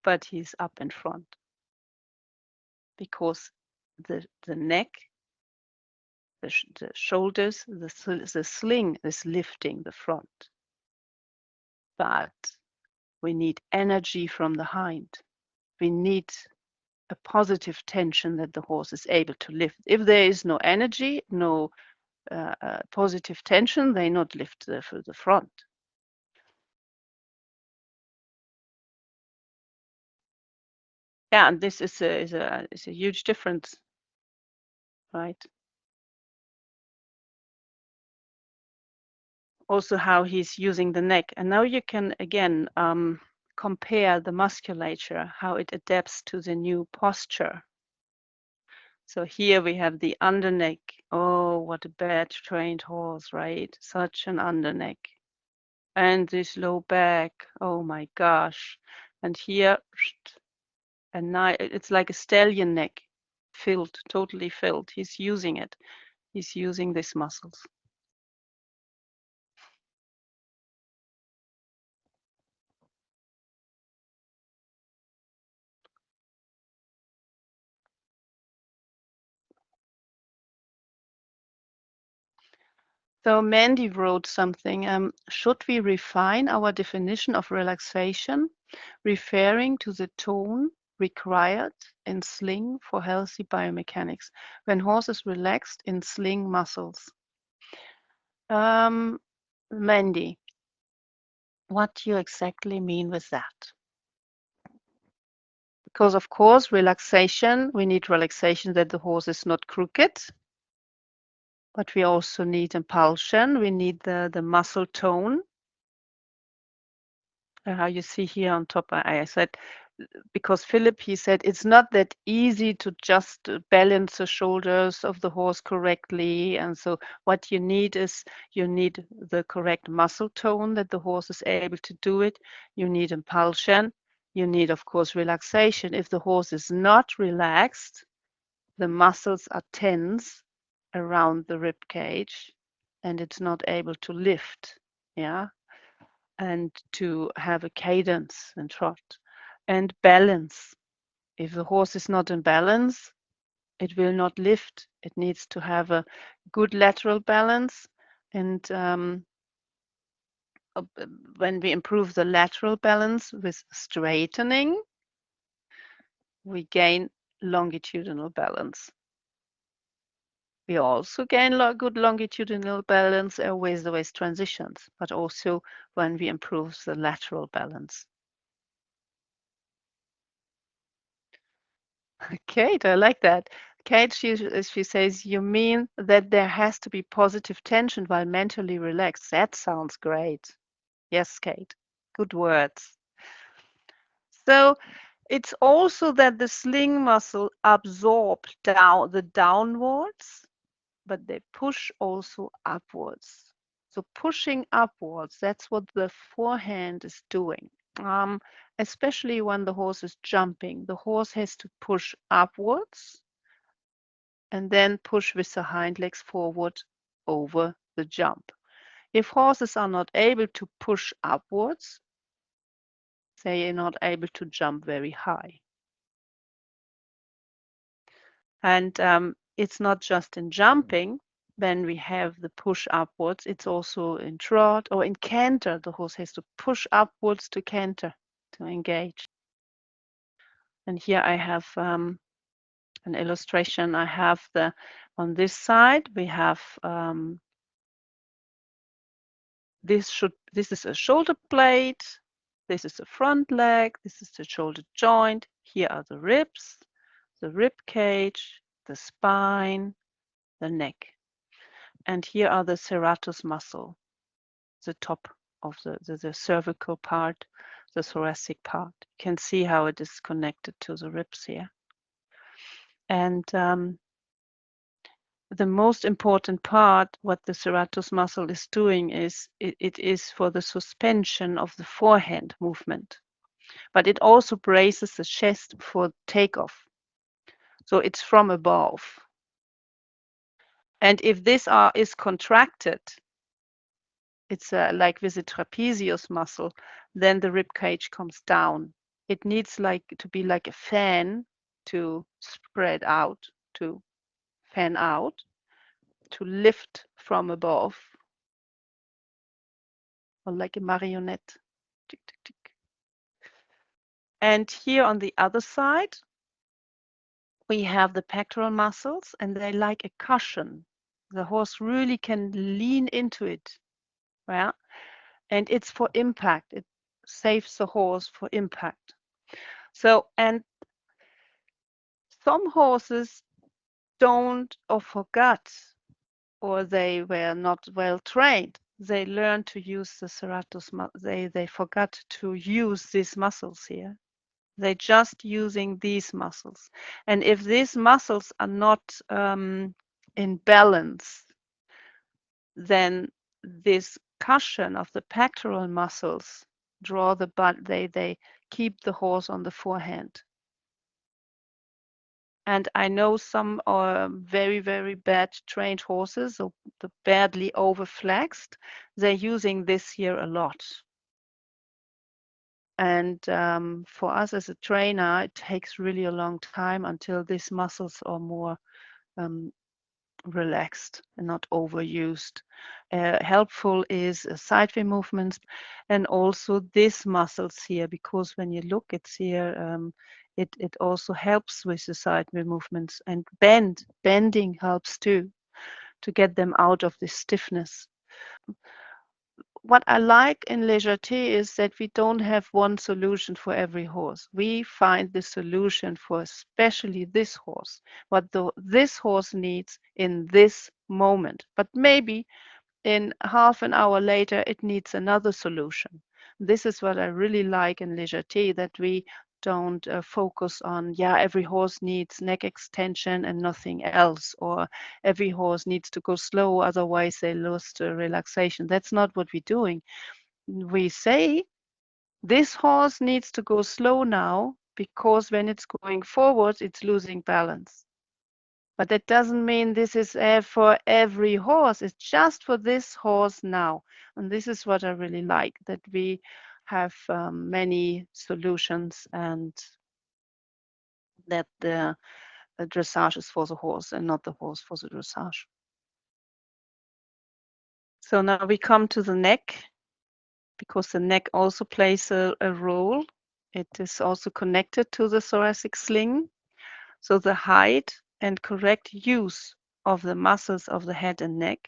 but he's up in front. Because the neck, the shoulders, the sling is lifting the front. But we need energy from the hind. We need a positive tension that the horse is able to lift. If there is no energy, no positive tension, they not lift the front. Yeah, and this is a huge difference, right? also how he's using the neck. And now you can again compare the musculature, how it adapts to the new posture. So here we have the underneck. Oh, what a bad trained horse, right? Such an underneck. And this low back. Oh my gosh. And here, and now it's like a stallion neck, filled, totally filled. He's using it. He's using these muscles. So Mandy wrote something. Should we refine our definition of relaxation, referring to the tone required in sling for healthy biomechanics when horses relaxed in sling muscles? Mandy, what do you exactly mean with that? Because of course, relaxation, we need relaxation that the horse is not crooked. But we also need impulsion. We need the muscle tone. How you see here on top, I said, because Philip, he said, it's not that easy to just balance the shoulders of the horse correctly. And so what you need is you need the correct muscle tone that the horse is able to do it. You need impulsion. You need, of course, relaxation. If the horse is not relaxed, the muscles are tense around the rib cage and it's not able to lift, yeah, and to have a cadence and trot and balance. If the horse is not in balance, it will not lift. It needs to have a good lateral balance. And when we improve the lateral balance with straightening, we gain longitudinal balance. We also gain good longitudinal balance with the waist transitions, but also when we improve the lateral balance. Kate, I like that. Kate, she says, you mean that there has to be positive tension while mentally relaxed. That sounds great. Yes, Kate, good words. So it's also that the sling muscle absorbs down the downwards, but they push also upwards. So pushing upwards, that's what the forehand is doing. Especially when the horse is jumping, the horse has to push upwards and then push with the hind legs forward over the jump. If horses are not able to push upwards, they are not able to jump very high. And it's not just in jumping, when we have the push upwards, it's also in trot or in canter. The horse has to push upwards to canter, to engage. And here I have an illustration. I have on this side, we have this is a shoulder blade, this is the front leg, this is the shoulder joint. Here are the ribs, the rib cage, the spine, the neck. And here are the serratus muscle, the top of the cervical part, the thoracic part. You can see how it is connected to the ribs here. And the most important part, what the serratus muscle is doing is it is for the suspension of the forehand movement. But it also braces the chest for takeoff. So it's from above. And if this is contracted, it's like with the trapezius muscle, then the rib cage comes down. It needs to be like a fan to spread out, to fan out, to lift from above, or like a marionette. Tick, tick, tick. And here on the other side, we have the pectoral muscles, and they're like a cushion. The horse really can lean into it. Yeah? And it's for impact. It saves the horse for impact. So, and some horses don't or forgot, or they were not well trained. they learn to use the serratus. They forgot to use these muscles here. They're just using these muscles. And if these muscles are not in balance, then this cushion of the pectoral muscles draw the butt. They keep the horse on the forehand. And I know some are very, very bad trained horses, so the badly overflexed. They're using this here a lot. And for us as a trainer, it takes really a long time until these muscles are more relaxed and not overused. Helpful is sideway movements and also these muscles here, because when you look, it's here, it also helps with the sideway movements, and bending helps too, to get them out of this stiffness. What I like in Légèreté is that we don't have one solution for every horse. We find the solution for especially this horse, what this horse needs in this moment. But maybe in half an hour later, it needs another solution. This is what I really like in Légèreté, that we don't focus on, yeah, every horse needs neck extension and nothing else, or every horse needs to go slow, otherwise they lose the relaxation. That's not what we're doing. We say this horse needs to go slow now because when it's going forward, it's losing balance. But that doesn't mean this is for every horse. It's just for this horse now. And this is what I really like, that we have many solutions, and that the dressage is for the horse and not the horse for the dressage. So now we come to the neck, because the neck also plays a role. It is also connected to the thoracic sling. So the height and correct use of the muscles of the head and neck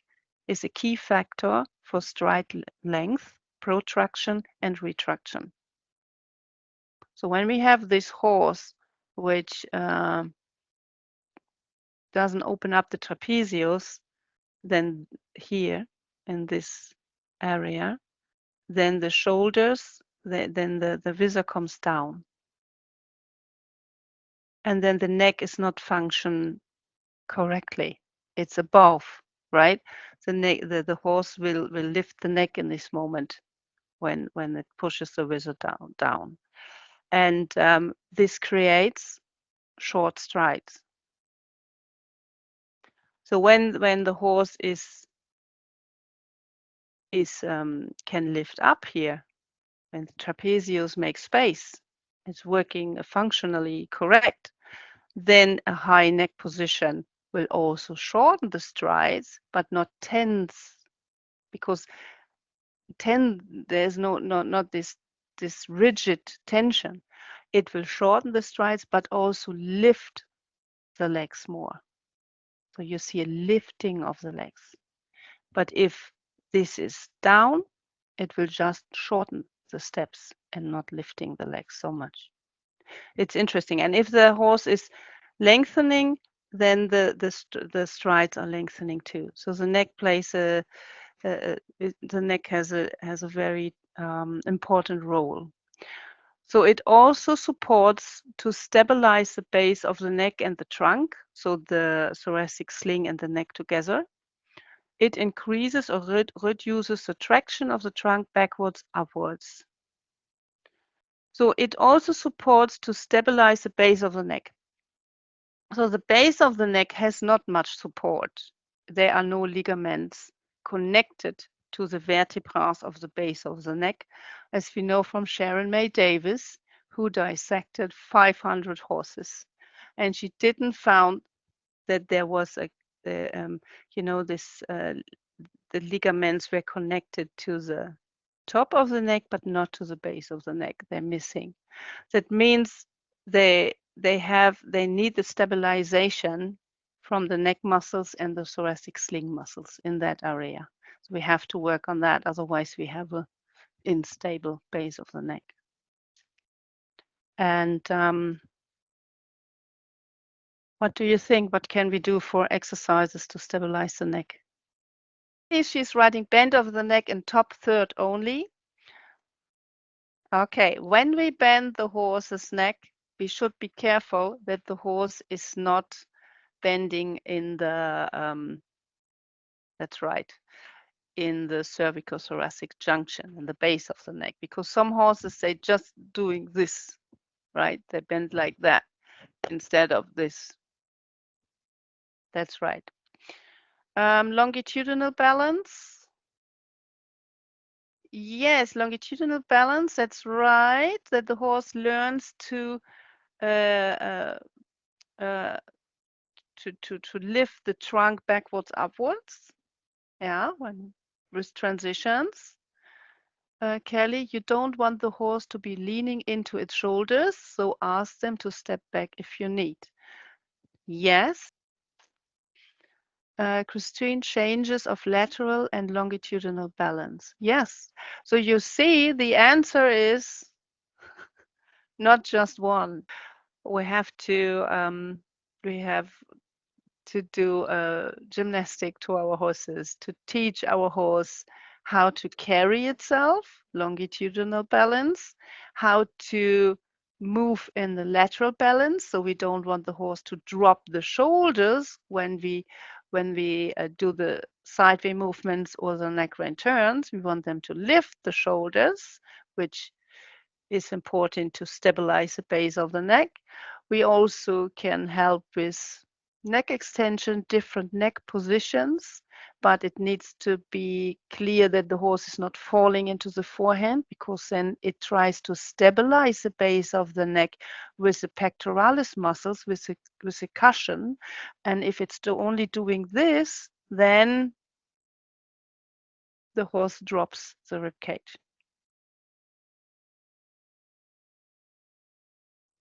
is a key factor for stride length, protraction, and retraction. So when we have this horse which doesn't open up the trapezius, then here in this area, then the shoulders, then the visor comes down. And then the neck is not function correctly. It's above, right? The horse will lift the neck in this moment when it pushes the visor down. And this creates short strides. So when the horse can lift up here, when the trapezius make space, it's working functionally correct, then a high neck position will also shorten the strides, but not tense, because there's not this rigid tension. It will shorten the strides, but also lift the legs more. So you see a lifting of the legs. But if this is down, it will just shorten the steps and not lifting the legs so much. It's interesting. And if the horse is lengthening, then the strides are lengthening too. So the neck plays the neck has a very important role. So it also supports to stabilize the base of the neck and the trunk, so the thoracic sling and the neck together. It increases or reduces the traction of the trunk backwards, upwards. So it also supports to stabilize the base of the neck. So the base of the neck has not much support. There are no ligaments connected to the vertebrae of the base of the neck, as we know from Sharon May Davis, who dissected 500 horses. And she didn't found that there was the ligaments were connected to the top of the neck, but not to the base of the neck. They're missing. That means they need the stabilization from the neck muscles and the thoracic sling muscles in that area. So we have to work on that, otherwise we have an unstable base of the neck. And what do you think? What can we do for exercises to stabilize the neck? she's riding bend over the neck and top third only. Okay, when we bend the horse's neck, we should be careful that the horse is not bending in the, that's right, in the cervicothoracic junction, in the base of the neck, because some horses, they just doing this, right? They bend like that instead of this. That's right. Longitudinal balance. Yes, longitudinal balance, that's right, that the horse learns to lift the trunk backwards, upwards. Yeah, with transitions. Kelly, you don't want the horse to be leaning into its shoulders, so ask them to step back if you need. Yes. Christine, changes of lateral and longitudinal balance. Yes. So you see, the answer is not just one. We have to do gymnastic to our horses, to teach our horse how to carry itself, longitudinal balance, how to move in the lateral balance. So we don't want the horse to drop the shoulders when we do the sideway movements or the neck rein turns. We want them to lift the shoulders, which is important to stabilize the base of the neck. We also can help with neck extension, different neck positions, but it needs to be clear that the horse is not falling into the forehand, because then it tries to stabilize the base of the neck with the pectoralis muscles, with the cushion. And if it's only doing this, then the horse drops the rib cage.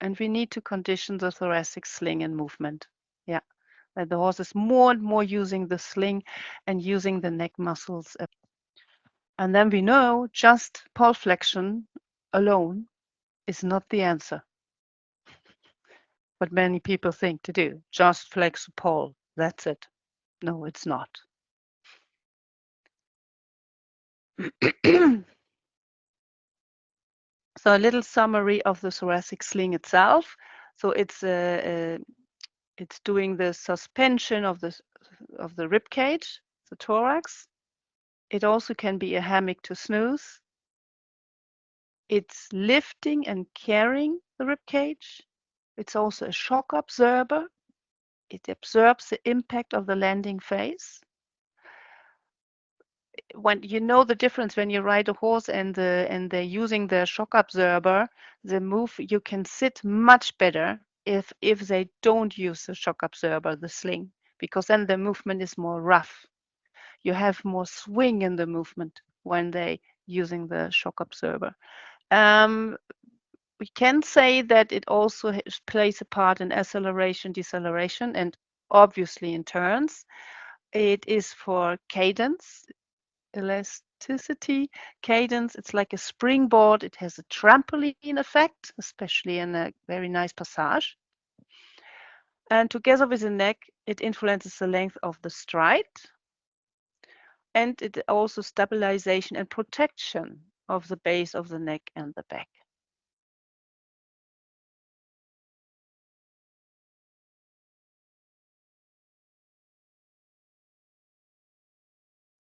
And we need to condition the thoracic sling and movement. Yeah, that the horse is more and more using the sling and using the neck muscles. And then we know just pole flexion alone is not the answer. What many people think to do, just flex the pole, that's it. No, it's not. So a little summary of the thoracic sling itself. So it's doing the suspension of the rib cage, the thorax. It also can be a hammock to snooze. It's lifting and carrying the rib cage. It's also a shock absorber. It absorbs the impact of the landing phase. When you know the difference when you ride a horse and they're using the shock absorber, you can sit much better if they don't use the shock absorber, the sling, because then the movement is more rough. You have more swing in the movement when they using the shock absorber. We can say that it also plays a part in acceleration, deceleration, and obviously in turns. It is for cadence, elasticity, cadence. It's like a springboard. It has a trampoline effect, especially in a very nice passage. And together with the neck, it influences the length of the stride. And it also stabilization and protection of the base of the neck and the back.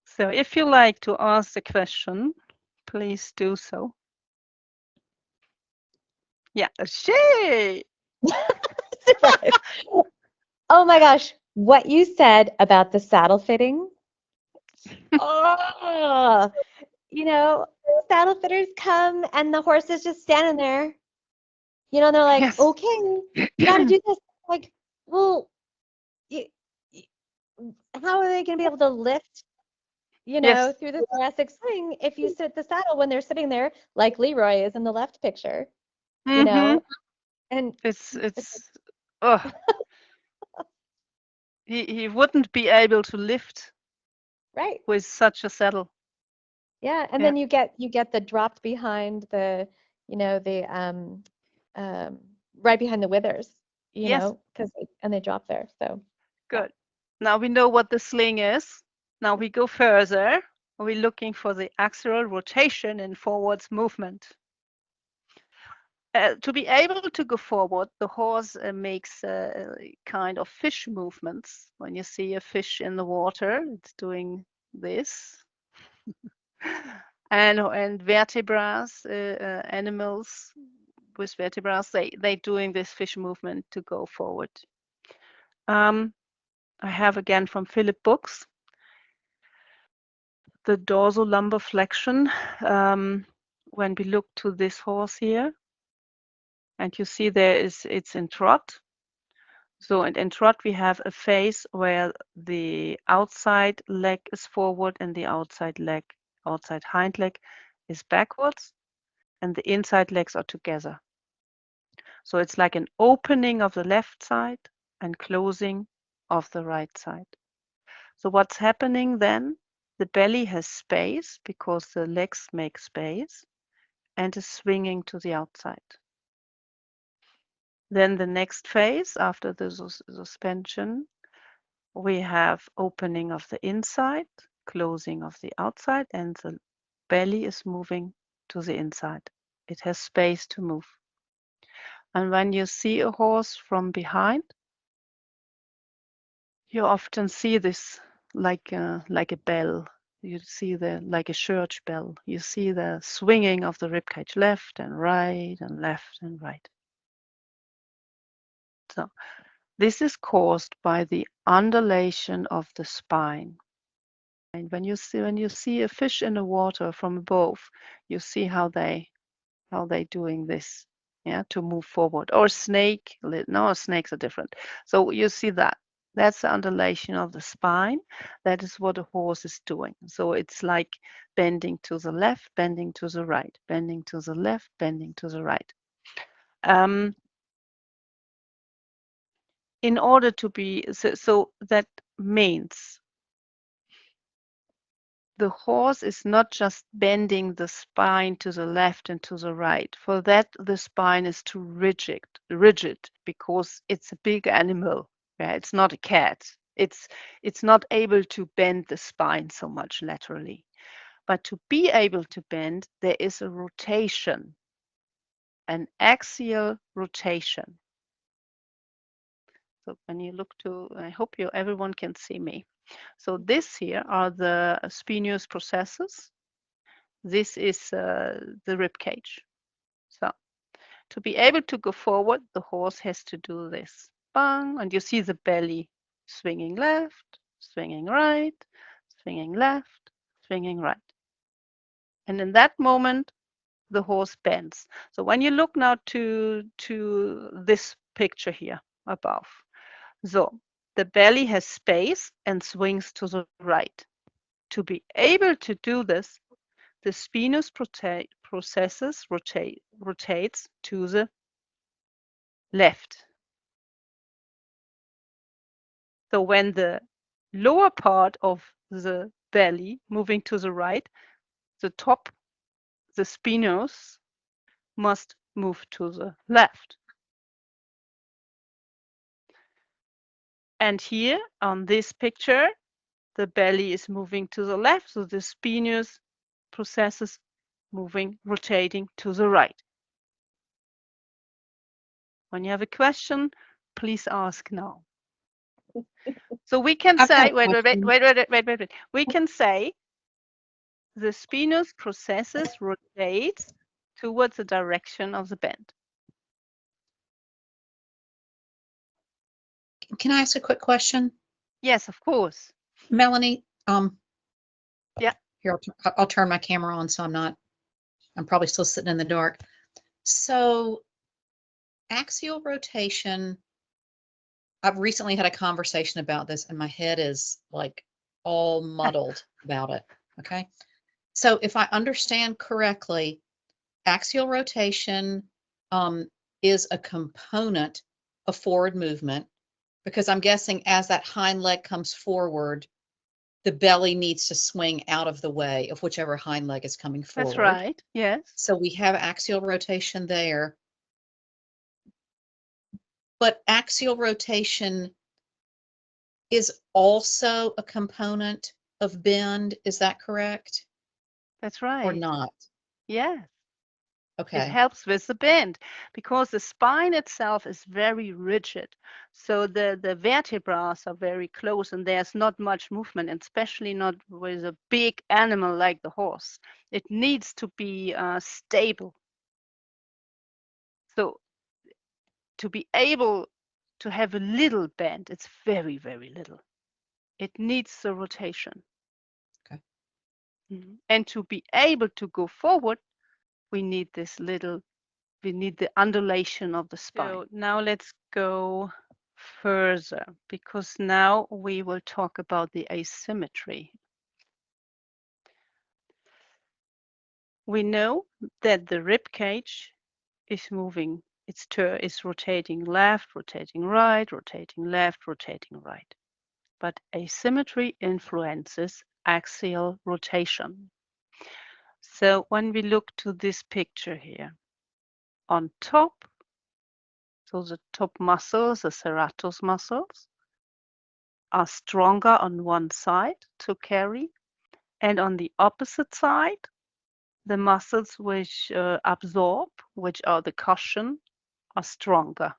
So if you like to ask the question, please do so. Yeah, Shay! Surprise. Oh my gosh, what you said about the saddle fitting. Oh, saddle fitters come and the horse is just standing there. And they're like, Yes. okay, you got to do this. Like, well, how are they going to be able to lift, Yes. through the thoracic sling if you sit the saddle when they're sitting there, like Leroy is in the left picture, Mm-hmm. And it's oh, he wouldn't be able to lift right. with such a saddle. Yeah, and then you get the dropped behind the, right behind the withers, Yes. because and they drop there. So Good. Now we know what the sling is. Now we go further. We're looking for the axial rotation and forwards movement. To be able to go forward, the horse makes kind of fish movements. When you see a fish in the water, it's doing this. and vertebrates, animals with vertebrates, they doing this fish movement to go forward. I have again from Philip books the dorsolumbar flexion. When we look to this horse here, and you see it's in trot. So in trot we have a phase where the outside leg is forward and the outside hind leg is backwards, and the inside legs are together. So it's like an opening of the left side and closing of the right side. So what's happening then? The belly has space because the legs make space and is swinging to the outside. Then the next phase after the suspension, we have opening of the inside, closing of the outside, and the belly is moving to the inside. It has space to move. And when you see a horse from behind, you often see this like a bell. You see like a church bell. You see the swinging of the ribcage left and right and left and right. So this is caused by the undulation of the spine. And when you see a fish in the water from above, you see how they doing this, yeah, to move forward. Or snake, no, snakes are different. So you see that. That's the undulation of the spine. That is what a horse is doing. So it's like bending to the left, bending to the right, bending to the left, bending to the right. In order to be, so that means the horse is not just bending the spine to the left and to the right. For that, the spine is too rigid because it's a big animal. Yeah, it's not a cat. It's not able to bend the spine so much laterally. But to be able to bend, there is a rotation, an axial rotation. So when you look to, I hope everyone can see me. So this here are the spinous processes. This is the rib cage. So to be able to go forward, the horse has to do this. Bang, and you see the belly swinging left, swinging right, swinging left, swinging right. And in that moment, the horse bends. So when you look now to this picture here above, so the belly has space and swings to the right. To be able to do this, the spinous processes rotates to the left. So when the lower part of the belly moving to the right, the top, the spinous, must move to the left. And here on this picture, the belly is moving to the left, so the spinous processes rotating to the right. When you have a question, please ask now. So we can say, wait. We can say the spinous processes rotates towards the direction of the bend. Can I ask a quick question? Yes, of course. Melanie, yeah. Here, I'll turn my camera on so I'm probably still sitting in the dark. So axial rotation, I've recently had a conversation about this and my head is like all muddled about it. Okay. So if I understand correctly, axial rotation is a component of forward movement, because I'm guessing as that hind leg comes forward, the belly needs to swing out of the way of whichever hind leg is coming forward. That's right, yes. So we have axial rotation there. But axial rotation is also a component of bend. Is that correct? That's right. Or not? Yes. Okay. It helps with the bend because the spine itself is very rigid. So the vertebrae are very close and there's not much movement, and especially not with a big animal like the horse. It needs to be stable. So to be able to have a little bend, it's very, very little. It needs the rotation. Okay. And to be able to go forward, we need this little, we need the undulation of the spine. So now let's go further, because now we will talk about the asymmetry. We know that the rib cage is moving, is rotating left, rotating right, rotating left, rotating right. But asymmetry influences axial rotation. So when we look to this picture here, on top, so the top muscles, the serratus muscles, are stronger on one side to carry, and on the opposite side, the muscles which absorb, which are the cushion, are stronger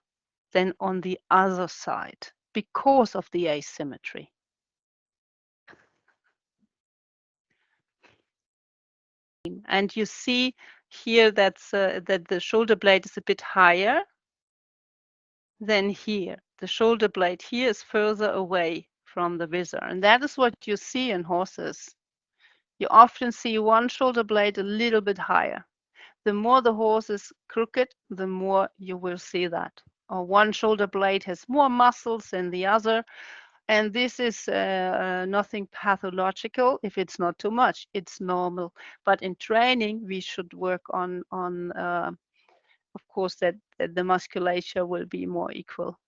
than on the other side because of the asymmetry. And you see here that the shoulder blade is a bit higher than here. The shoulder blade here is further away from the visor, and that is what you see in horses. You often see one shoulder blade a little bit higher. The more the horse is crooked, the more you will see that. Or one shoulder blade has more muscles than the other, and this is nothing pathological if it's not too much. It's normal. But in training, we should work on of course, that the musculature will be more equal.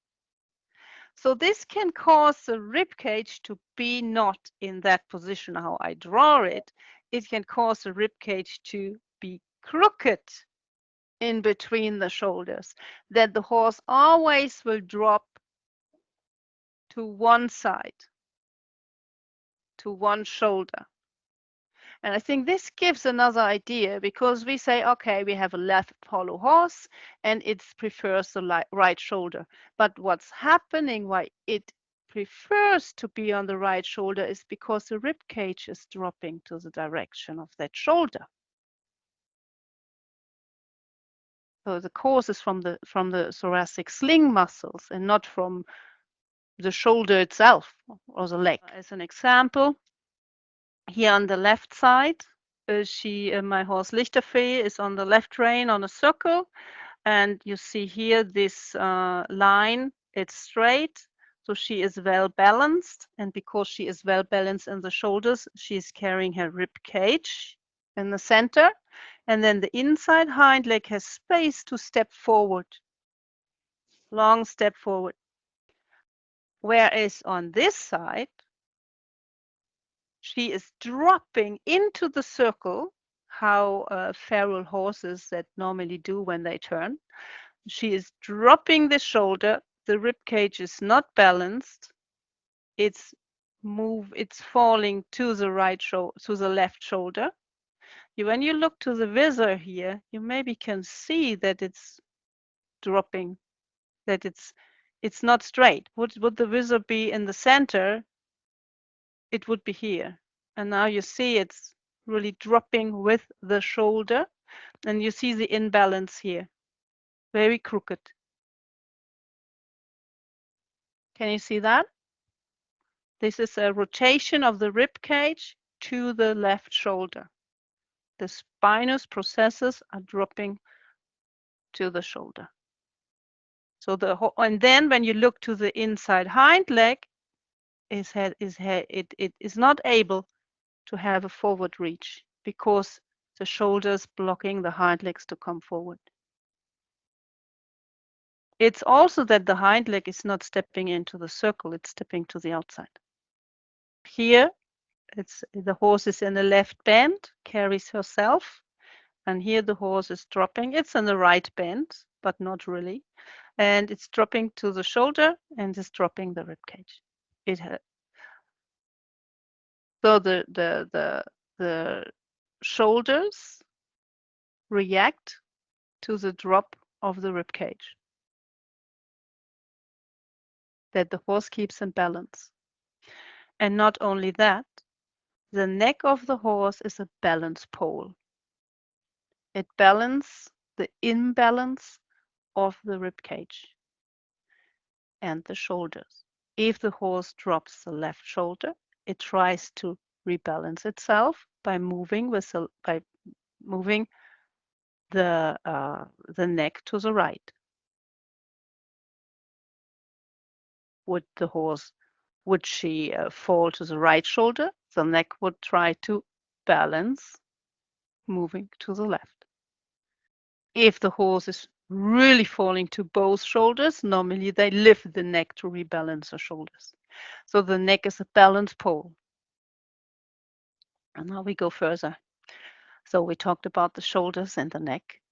So this can cause the rib cage to be not in that position how I draw it. It can cause the rib cage to be crooked in between the shoulders, that the horse always will drop to one side, to one shoulder. And I think this gives another idea, because we say, okay, we have a left hollow horse and it prefers the right shoulder. But what's happening, why it prefers to be on the right shoulder, is because the rib cage is dropping to the direction of that shoulder. So the cause is from the thoracic sling muscles and not from the shoulder itself or the leg. As an example, here on the left side, my horse Lichterfee is on the left rein on a circle, and you see here this line, it's straight, so she is well balanced, and because she is well balanced in the shoulders, she is carrying her rib cage in the center, and then the inside hind leg has space to step forward, long step forward. Whereas on this side, she is dropping into the circle, how feral horses that normally do when they turn. She is dropping the shoulder. The rib cage is not balanced. It's falling to the to the left shoulder. When you look to the visor here, you maybe can see that it's dropping, that it's not straight. Would the visor be in the center? It would be here. And now you see it's really dropping with the shoulder, and you see the imbalance here, very crooked. Can you see that? This is a rotation of the rib cage to the left shoulder. The spinous processes are dropping to the shoulder. So and then when you look to the inside hind leg, it is not able to have a forward reach because the shoulders blocking the hind legs to come forward. It's also that the hind leg is not stepping into the circle, it's stepping to the outside. Here, the horse is in the left bend, carries herself, and here the horse is dropping. It's in the right bend, but not really. And it's dropping to the shoulder and is dropping the rib cage. So So the shoulders react to the drop of the rib cage, that the horse keeps in balance. And not only that, the neck of the horse is a balance pole. It balances the imbalance of the rib cage and the shoulders. If the horse drops the left shoulder, it tries to rebalance itself by moving the neck to the right. Would she fall to the right shoulder? The neck would try to balance, moving to the left. If the horse is really falling to both shoulders, normally they lift the neck to rebalance the shoulders. So the neck is a balance pole. And now we go further. So we talked about the shoulders and the neck.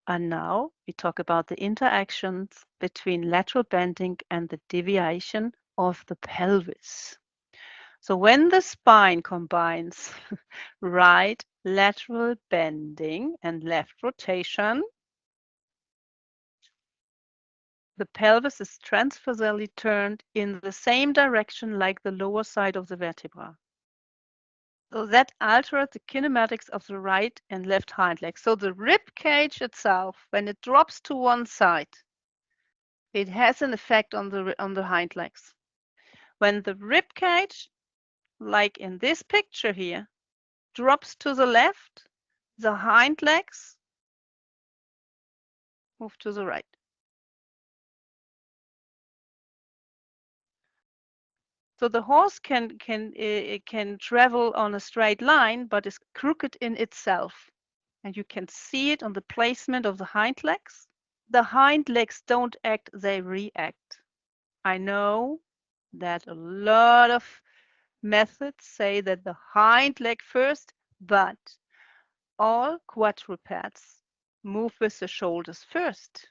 And now we talk about the interactions between lateral bending and the deviation of the pelvis. So when the spine combines right lateral bending and left rotation, the pelvis is transversely turned in the same direction like the lower side of the vertebra. So that alters the kinematics of the right and left hind leg. So the rib cage itself, when it drops to one side, it has an effect on the hind legs. When the rib cage, like in this picture here, drops to the left, the hind legs move to the right. So the horse can travel on a straight line, but is crooked in itself. And you can see it on the placement of the hind legs. The hind legs don't act, they react. I know that a lot of methods say that the hind leg first, but all quadrupeds move with the shoulders first.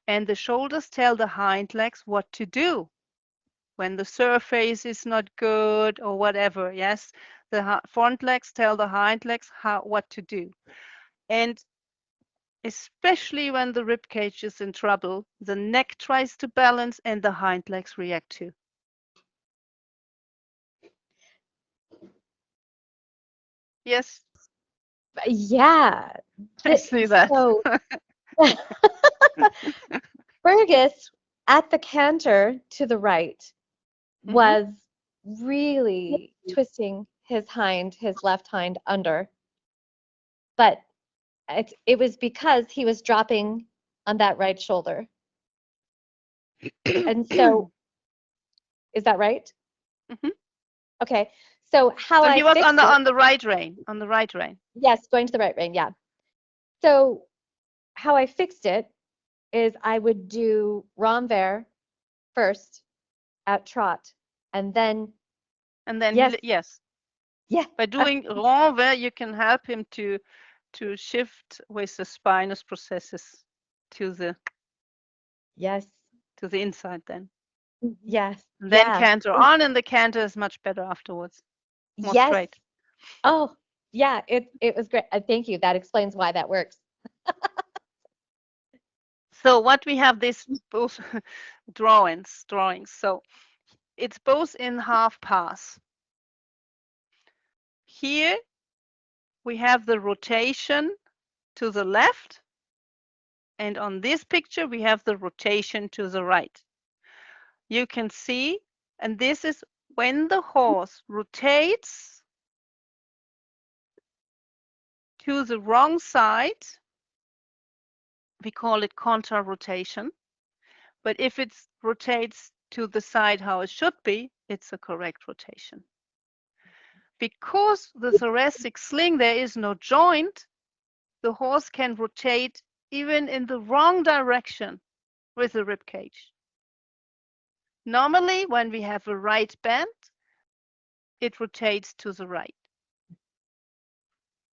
And the shoulders tell the hind legs what to do when the surface is not good or whatever. Yes, the front legs tell the hind legs what to do. And especially when the rib cage is in trouble, the neck tries to balance and the hind legs react too. Yes, Yeah. I see that. So Fergus at the canter to the right was really twisting his left hind under. But it was because he was dropping on that right shoulder. And so, is that right? Mhm. Okay. So how So he was fixed on the right rein, Yes, going to the right rein, yeah. So how I fixed it is I would do renvers first at trot, and then yes, yeah, By doing renvers, you can help him to shift with the spinous processes to the yes, inside then. yes, And then yeah, canter on, and the canter is much better afterwards. More yes. straight. Oh, yeah, it was great. Thank you. That explains why that works. So what we have this both drawings. So it's both in half pass. Here we have the rotation to the left, and on this picture we have the rotation to the right. You can see, and this is when the horse rotates to the wrong side, we call it contra rotation. But if it rotates to the side how it should be, it's a correct rotation. Because the thoracic sling, there is no joint, the horse can rotate even in the wrong direction with the rib cage. Normally, when we have a right bend, it rotates to the right.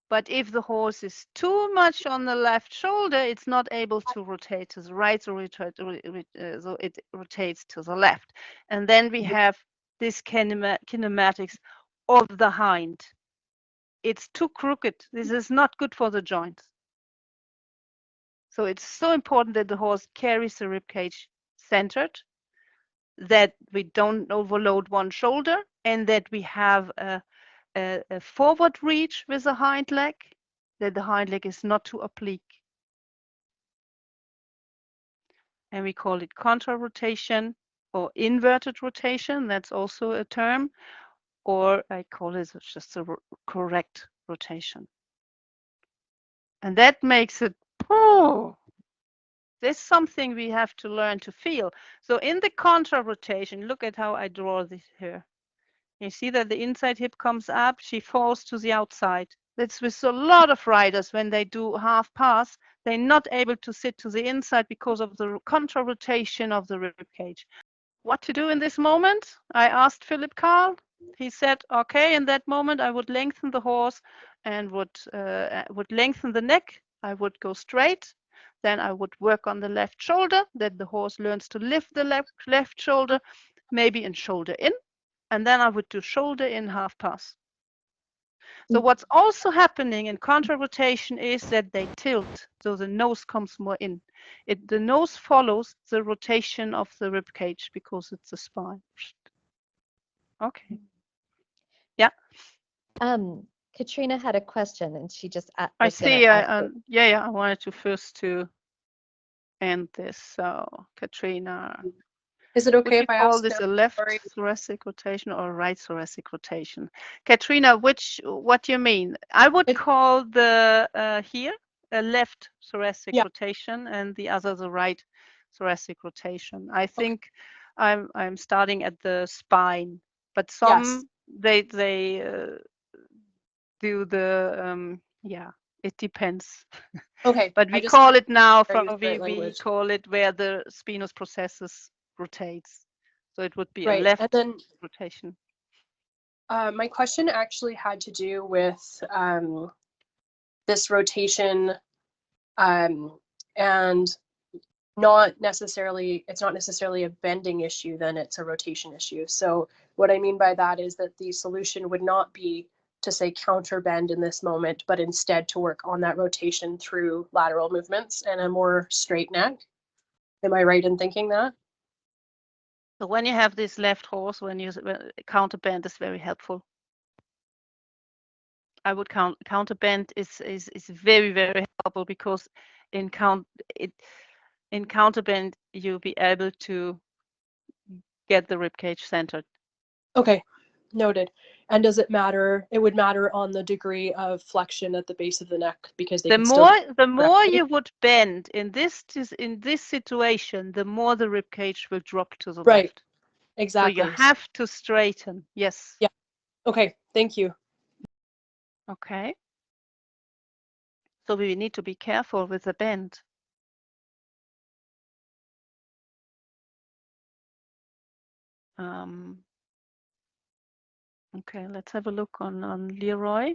But if the horse is too much on the left shoulder, it's not able to rotate to the right, so it rotates to the left. And then we have this kinematics of the hind. It's too crooked. This is not good for the joints. So it's so important that the horse carries the rib cage centered, that we don't overload one shoulder, and that we have a forward reach with the hind leg, that the hind leg is not too oblique. And we call it contra-rotation or inverted rotation. That's also a term. Or I call it just a correct rotation. And that makes it, oh, there's something we have to learn to feel. So in the contra-rotation, look at how I draw this here. You see that the inside hip comes up, she falls to the outside. That's with a lot of riders when they do half pass, they're not able to sit to the inside because of the contra-rotation of the rib cage. What to do in this moment? I asked Philip Karl. He said, okay, in that moment I would lengthen the horse and would lengthen the neck. I would go straight. Then I would work on the left shoulder, that the horse learns to lift the left shoulder, maybe in shoulder in. And then I would do shoulder in half pass. So what's also happening in contra-rotation is that they tilt, so the nose comes more in. The nose follows the rotation of the rib cage because it's the spine. Okay. Yeah. Katrina had a question, and she just I was gonna see. ask it. Yeah. I wanted to first end this. So, Katrina. Is it okay Would you if I call ask this now? a left Sorry. thoracic rotation or a right thoracic rotation? Katrina, what do you mean? I would call the here a left thoracic rotation and the other the right thoracic rotation. I think I'm starting at the spine, but some they do the yeah, it depends. Okay. But we call it now we call it where the spinous processus rotates. So it would be a left and then, rotation. My question actually had to do with this rotation, and it's not necessarily a bending issue, then it's a rotation issue. So what I mean by that is that the solution would not be to say counterbend in this moment, but instead to work on that rotation through lateral movements and a more straight neck. Am I right in thinking that? So when you have this left horse, when counterbend is very helpful. I would counterbend is very, very helpful because in counterbend you'll be able to get the rib cage centered. Okay, noted. And does it matter? It would matter on the degree of flexion at the base of the neck because they the more you would bend in this situation, the more the rib cage will drop to the left. Exactly. So you have to straighten. Yes. Yeah. Okay. Thank you. Okay. So we need to be careful with the bend. Okay, let's have a look on Leroy.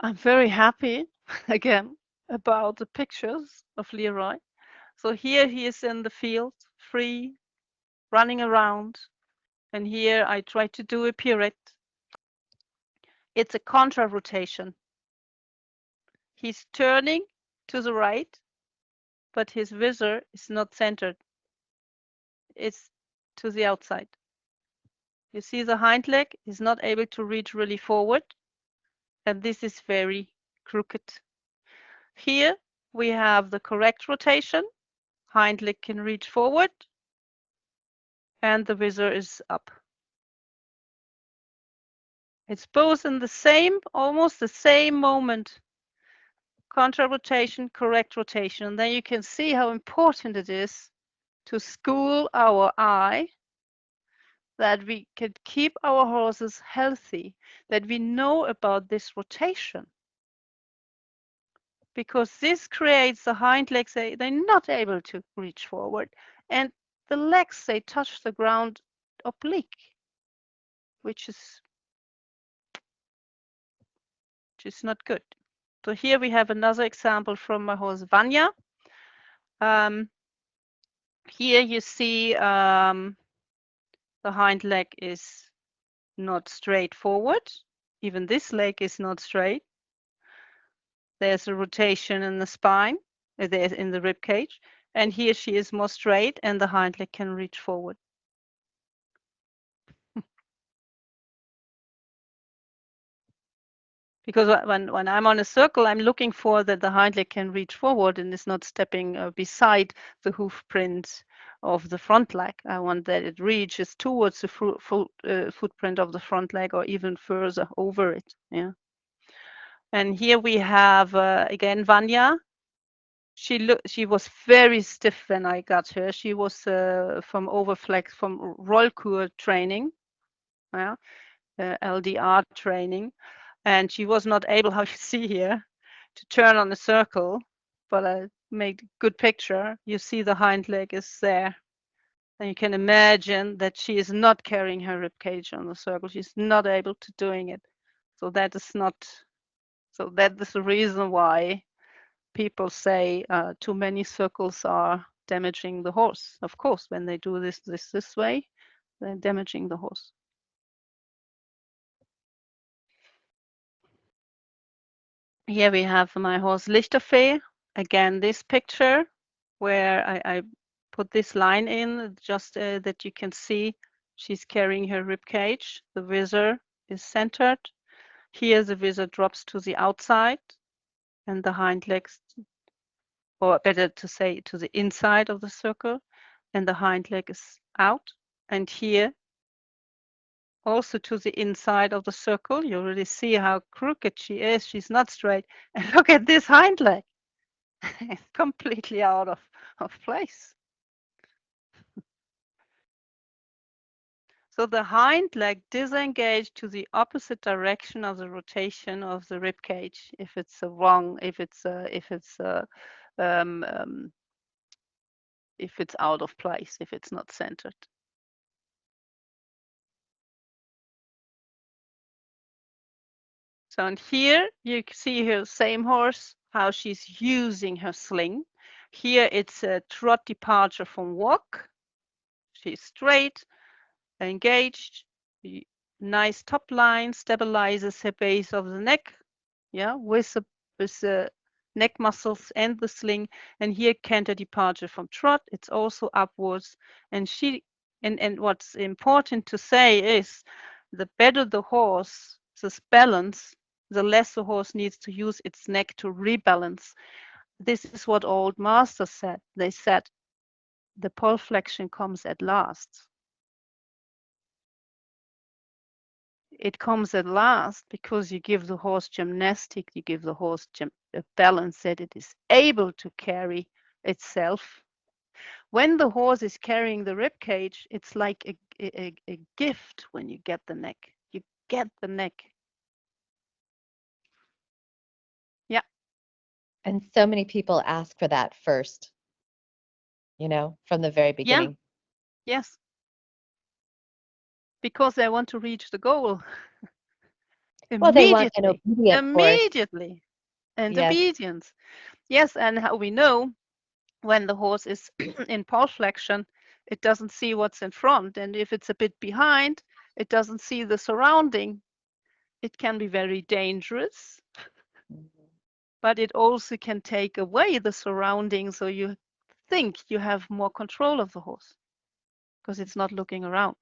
I'm very happy again about the pictures of Leroy. So here he is in the field, free, running around. And here I try to do a pirouette. It's a contra rotation. He's turning to the right, but his visor is not centered. It's to the outside. You see the hind leg is not able to reach really forward. And this is very crooked. Here we have the correct rotation. Hind leg can reach forward and the visor is up. It's both in the same, almost the same moment. Contra rotation, correct rotation. And then you can see how important it is to school our eye, that we can keep our horses healthy, that we know about this rotation. Because this creates the hind legs, they're not able to reach forward. And the legs, they touch the ground oblique, which is not good. So here we have another example from my horse Vanya. Here you see the hind leg is not straight forward. Even this leg is not straight. There's a rotation in the spine, there's in the rib cage, and here she is more straight and the hind leg can reach forward. Because when I'm on a circle, I'm looking for that the hind leg can reach forward and is not stepping beside the hoof print of the front leg. I want that it reaches towards the footprint of the front leg or even further over it. Yeah. And here we have again Vanya. She was very stiff when I got her. She was from Rollkur training, yeah, LDR training, and she was not able, how you see here, to turn on the circle. But I made a good picture. You see the hind leg is there, and you can imagine that she is not carrying her rib cage on the circle. She's not able to doing it. So that is not. So that is the reason why people say too many circles are damaging the horse. Of course, when they do this way, they're damaging the horse. Here we have my horse Lichterfee. Again, this picture where I put this line in just that you can see she's carrying her rib cage. The visor is centered. Here the visor drops to the outside and the hind legs, or better to say to the inside of the circle, and the hind leg is out. And here also to the inside of the circle. You really see how crooked she is. She's not straight. And look at this hind leg. It's completely out of place. So the hind leg disengaged to the opposite direction of the rotation of the rib cage. If it's out of place, if it's not centered. So and here you see her same horse, how she's using her sling. Here it's a trot departure from walk. She's straight, engaged, nice top line, stabilizes her base of the neck, yeah, with the neck muscles and the sling. And here canter departure from trot, it's also upwards. And what's important to say is the better the horse, this balance, the less the horse needs to use its neck to rebalance. This is what old masters said. They said the pole flexion comes at last. It comes at last because you give the horse gymnastic, you give the horse a balance that it is able to carry itself. When the horse is carrying the rib cage, it's like a gift when you get the neck. You get the neck. Yeah. And so many people ask for that first, from the very beginning. Yeah. Yes. Because they want to reach the goal. Well, they want an obedient immediately. horse. And Yes. obedience. Yes, and how we know when the horse is in pole flexion, it doesn't see what's in front. And if it's a bit behind, it doesn't see the surrounding. It can be very dangerous, but it also can take away the surroundings. So you think you have more control of the horse because it's not looking around.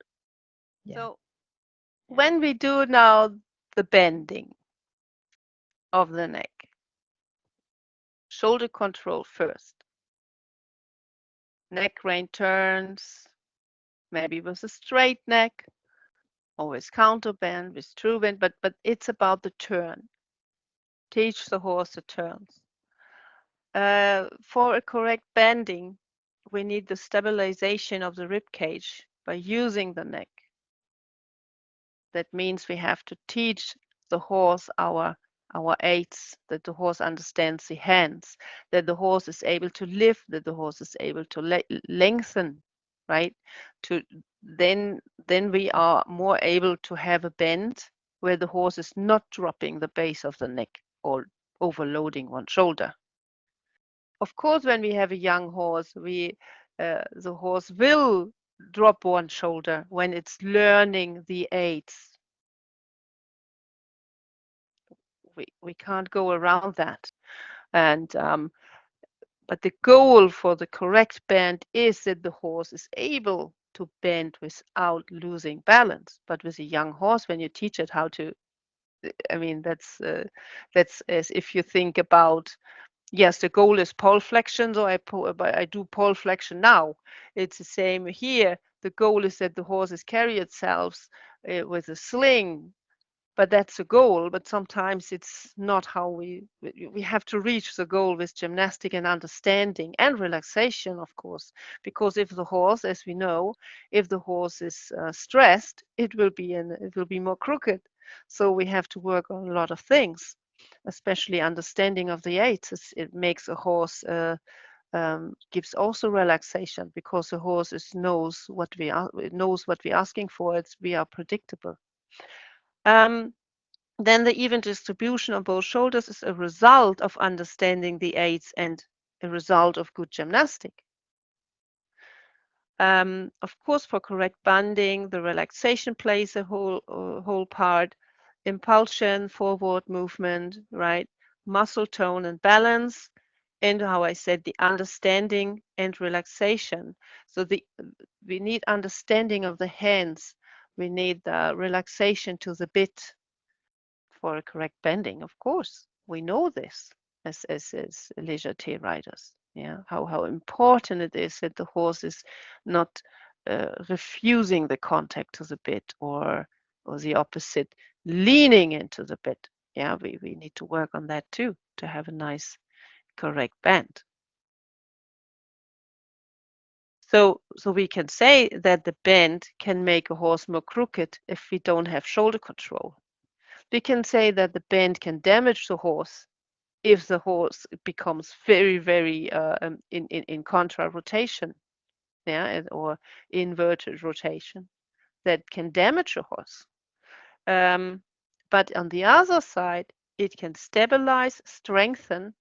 Yeah. So when we do now the bending of the neck, shoulder control first. Neck rein turns, maybe with a straight neck, always counterbend with true bend, but it's about the turn. Teach the horse the turns. For a correct bending, we need the stabilization of the rib cage by using the neck. That means we have to teach the horse our aids, that the horse understands the hands, that the horse is able to lift, that the horse is able to lengthen, right? Then we are more able to have a bend where the horse is not dropping the base of the neck or overloading one shoulder. Of course, when we have a young horse, the horse will drop one shoulder when it's learning the aids. we can't go around that. And but the goal for the correct bend is that the horse is able to bend without losing balance. But with a young horse, when you teach it how to, I mean, that's as if you think about, yes, the goal is pole flexion, so I do pole flexion now. It's the same here. The goal is that the horses carry itself with a sling, but that's a goal. But sometimes it's not how we have to reach the goal with gymnastic and understanding and relaxation, of course. Because if the horse, as we know, if the horse is stressed, it will be more crooked. So we have to work on a lot of things, especially understanding of the aids. It makes a horse gives also relaxation because the horse knows what we're asking for. We are predictable. Then the even distribution on both shoulders is a result of understanding the aids and a result of good gymnastic. Of course, for correct bending, the relaxation plays a whole part. Impulsion, forward movement, right? Muscle tone and balance, and how I said, the understanding and relaxation. So we need understanding of the hands. We need the relaxation to the bit for a correct bending. Of course, we know this as légèreté riders. Yeah, how important it is that the horse is not refusing the contact to the bit or the opposite, leaning into the bit. Yeah, we need to work on that too to have a nice, correct bend. So we can say that the bend can make a horse more crooked if we don't have shoulder control. We can say that the bend can damage the horse if the horse becomes very, very in contra rotation, yeah, or inverted rotation, that can damage a horse. But on the other side, it can stabilize, strengthen,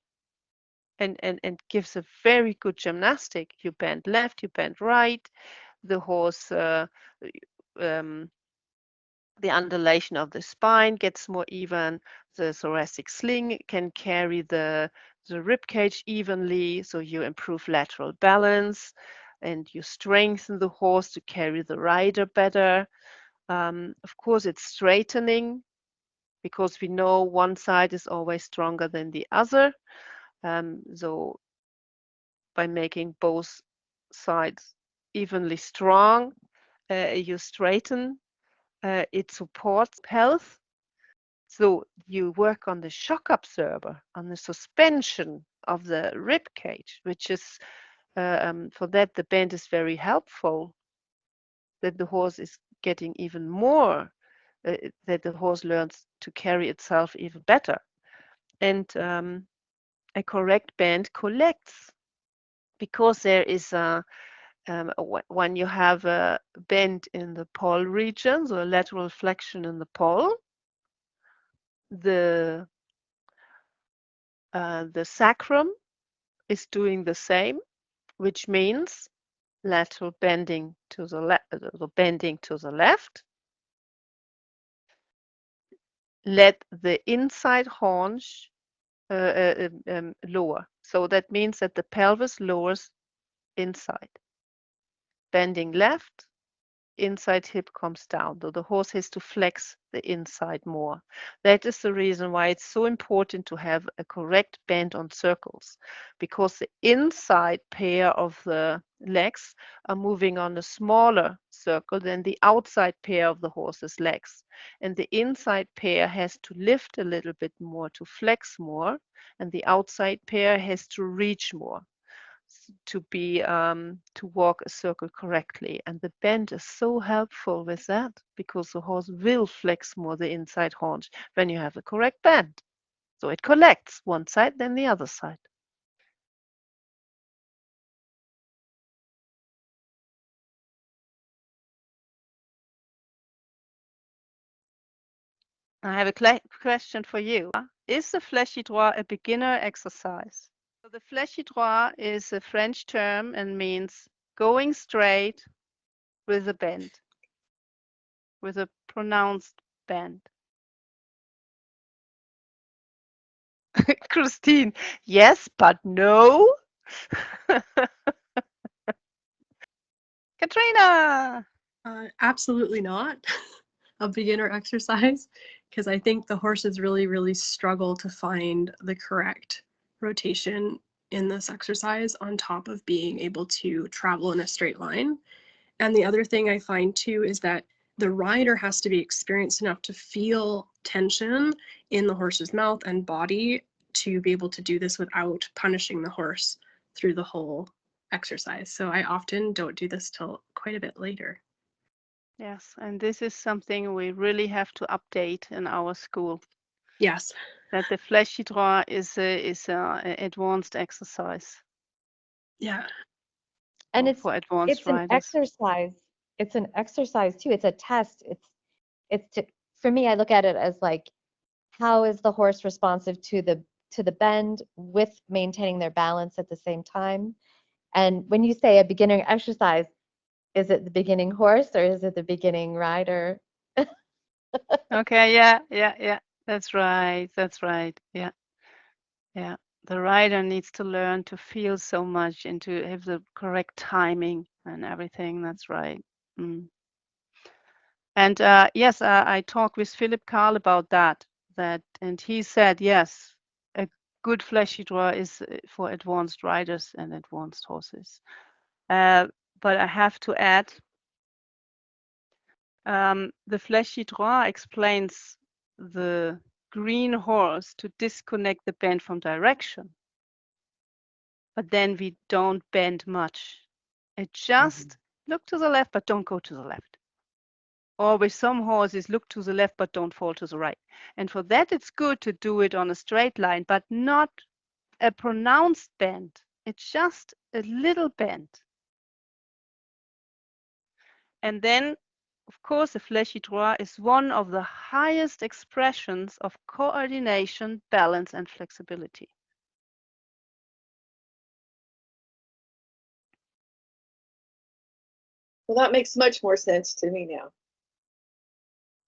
and gives a very good gymnastic. You bend left, you bend right, the horse the undulation of the spine gets more even. The thoracic sling can carry the rib cage evenly, so you improve lateral balance and you strengthen the horse to carry the rider better. Of course, it's straightening because we know one side is always stronger than the other. So by making both sides evenly strong, you straighten. It supports health. So you work on the shock absorber, on the suspension of the rib cage, which is, for that, the bend is very helpful, that the horse is getting even more, that the horse learns to carry itself even better. And a correct bend collects, because there is when you have a bend in the poll region, so a lateral flexion in the poll, the sacrum is doing the same, which means lateral bending to the left. Let the inside haunch lower. So that means that the pelvis lowers inside. Bending left, inside hip comes down, though the horse has to flex the inside more. That is the reason why it's so important to have a correct bend on circles, because the inside pair of the legs are moving on a smaller circle than the outside pair of the horse's legs. And the inside pair has to lift a little bit more to flex more, and the outside pair has to reach more to be to walk a circle correctly. And the bend is so helpful with that, because the horse will flex more the inside haunch when you have a correct bend. So it collects one side then the other side. I have a question for you. Is the fléchi droit a beginner exercise? So the fléchi droit is a French term and means going straight with a bend, with a pronounced bend. Christine, yes, but no. Katrina. Absolutely not a beginner exercise, because I think the horses really, really struggle to find the correct rotation in this exercise on top of being able to travel in a straight line. And the other thing I find too is that the rider has to be experienced enough to feel tension in the horse's mouth and body to be able to do this without punishing the horse through the whole exercise. So I often don't do this till quite a bit later. Yes, and this is something we really have to update in our school. Yes. That the fleshy draw is a advanced exercise. Yeah. And for advanced it's an riders. exercise. It's an exercise too. It's a test. For me, I look at it as like, how is the horse responsive to the bend with maintaining their balance at the same time? And when you say a beginner exercise, is it the beginning horse or is it the beginning rider? Okay, yeah. That's right. Yeah. The rider needs to learn to feel so much and to have the correct timing and everything. That's right. Mm. And yes, I talked with Philip Karl about that. And he said, yes, a good fleshy draw is for advanced riders and advanced horses. But I have to add, the fleshy draw explains the green horse to disconnect the bend from direction. But then we don't bend much. It just look to the left, but don't go to the left. Or with some horses, look to the left, but don't fall to the right. And for that, it's good to do it on a straight line, but not a pronounced bend. It's just a little bend. And then, of course, the fleshy draw is one of the highest expressions of coordination, balance, and flexibility. Well, that makes much more sense to me now.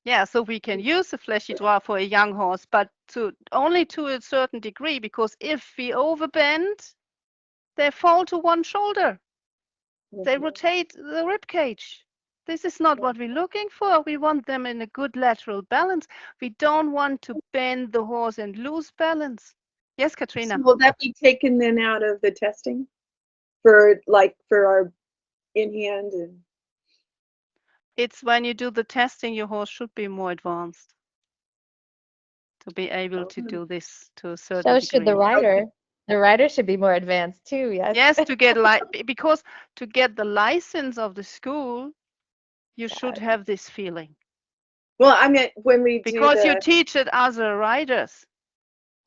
Yeah, so we can use the fleshy draw for a young horse, but only to a certain degree, because if we overbend, they fall to one shoulder. They rotate the rib cage. This is not what we're looking for. We want them in a good lateral balance. We don't want to bend the horse and lose balance. Yes, Katrina. So will that be taken then out of the testing for our in hand and? It's when you do the testing, your horse should be more advanced to be able to do this to a certain So degree. should the rider. The rider should be more advanced too, yes? Yes, because to get the license of the school, you should have this feeling. Well, I mean, when we do because you teach it other riders.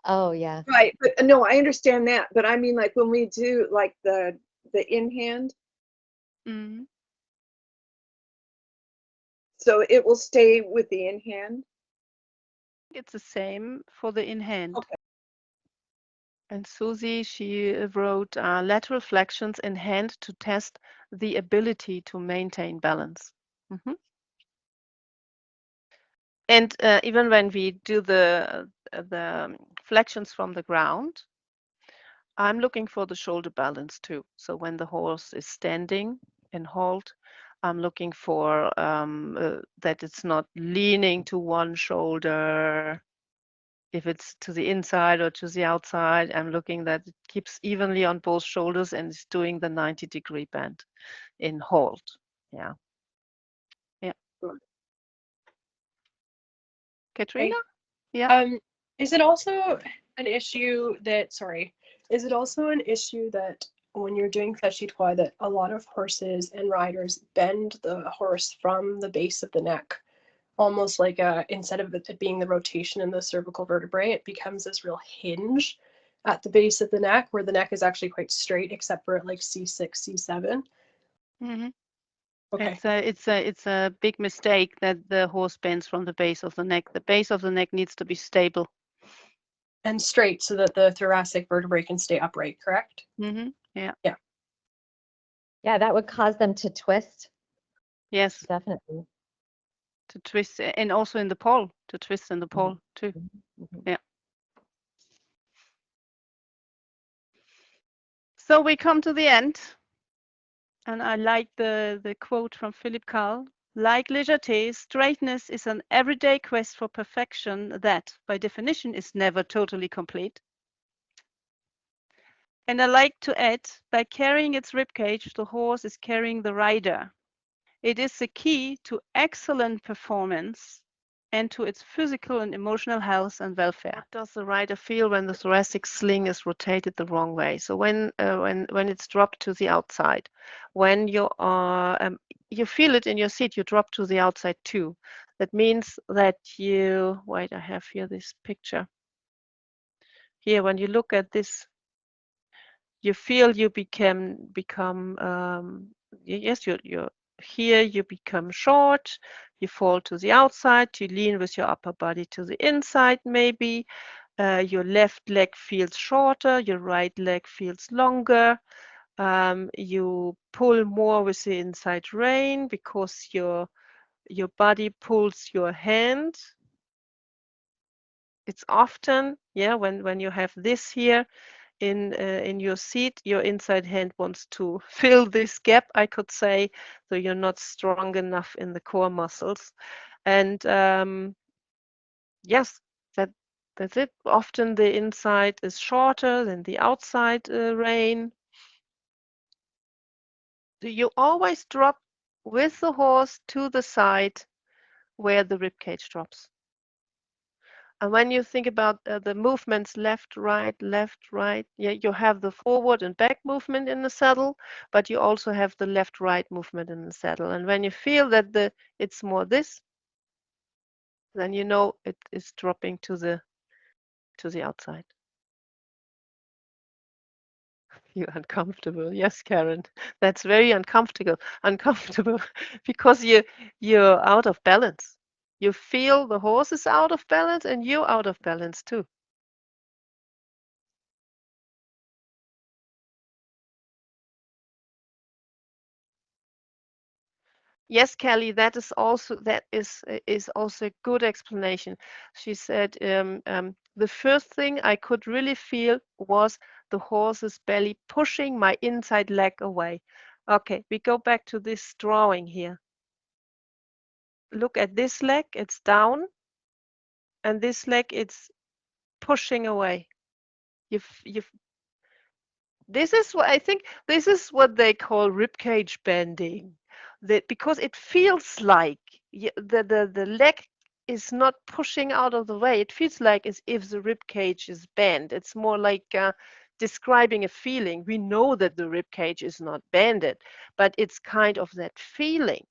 Oh, yeah. Right, but no, I understand that, but I mean, like when we do like the in hand, Mm-hmm. so it will stay with the in hand. It's the same for the in hand. Okay. And Susie, she wrote lateral flexions in hand to test the ability to maintain balance. Mm-hmm. And even when we do the flexions from the ground, I'm looking for the shoulder balance too. So when the horse is standing and halt, I'm looking for that it's not leaning to one shoulder. If it's to the inside or to the outside, I'm looking that it keeps evenly on both shoulders and is doing the 90-degree bend in halt. Yeah. Katrina? Yeah. Is it also an issue that, is it also an issue that when you're doing fleshy tois that a lot of horses and riders bend the horse from the base of the neck, almost like instead of it being the rotation in the cervical vertebrae, it becomes this real hinge at the base of the neck where the neck is actually quite straight except for at like C6, C7? Mm-hmm. Okay. It's a big mistake that the horse bends from the base of the neck. The base of the neck needs to be stable and straight so that the thoracic vertebrae can stay upright, correct? Mm-hmm. Yeah. Yeah, that would cause them to twist. Yes. Definitely. To twist, and also in the pole, to twist in the pole too. Mm-hmm. Yeah. So we come to the end, and I like the quote from Philip Carl. Like légèreté, straightness is an everyday quest for perfection that, by definition, is never totally complete. And I like to add, by carrying its ribcage, the horse is carrying the rider. It is the key to excellent performance and to its physical and emotional health and welfare. What does the rider feel when the thoracic sling is rotated the wrong way? So when it's dropped to the outside, when you are you feel it in your seat, you drop to the outside too. That means that you wait. I have here this picture. Here, when you look at this, you feel you become yes, you're here. You become short. You fall to the outside, you lean with your upper body to the inside maybe. Your left leg feels shorter, your right leg feels longer. You pull more with the inside rein because your body pulls your hand. It's often, yeah, when you have this here in your seat, your inside hand wants to fill this gap, I could say, so you're not strong enough in the core muscles. And yes, that's it. Often the inside is shorter than the outside rein. So you always drop with the horse to the side where the rib cage drops. And when you think about the movements left, right, yeah, you have the forward and back movement in the saddle, but you also have the left, right movement in the saddle. And when you feel that it's more this, then you know it is dropping to the outside. You're uncomfortable. Yes, Karen. That's very uncomfortable because you're out of balance. You feel the horse is out of balance and you're out of balance too. Yes, Kelly, that is also a good explanation. She said the first thing I could really feel was the horse's belly pushing my inside leg away. Okay, we go back to this drawing here. Look at this leg, it's down, and this leg, it's pushing away. This is what I think. This is what they call ribcage bending. Because it feels like the leg is not pushing out of the way. It feels like as if the ribcage is bent. It's more like describing a feeling. We know that the ribcage is not bended, but it's kind of that feeling.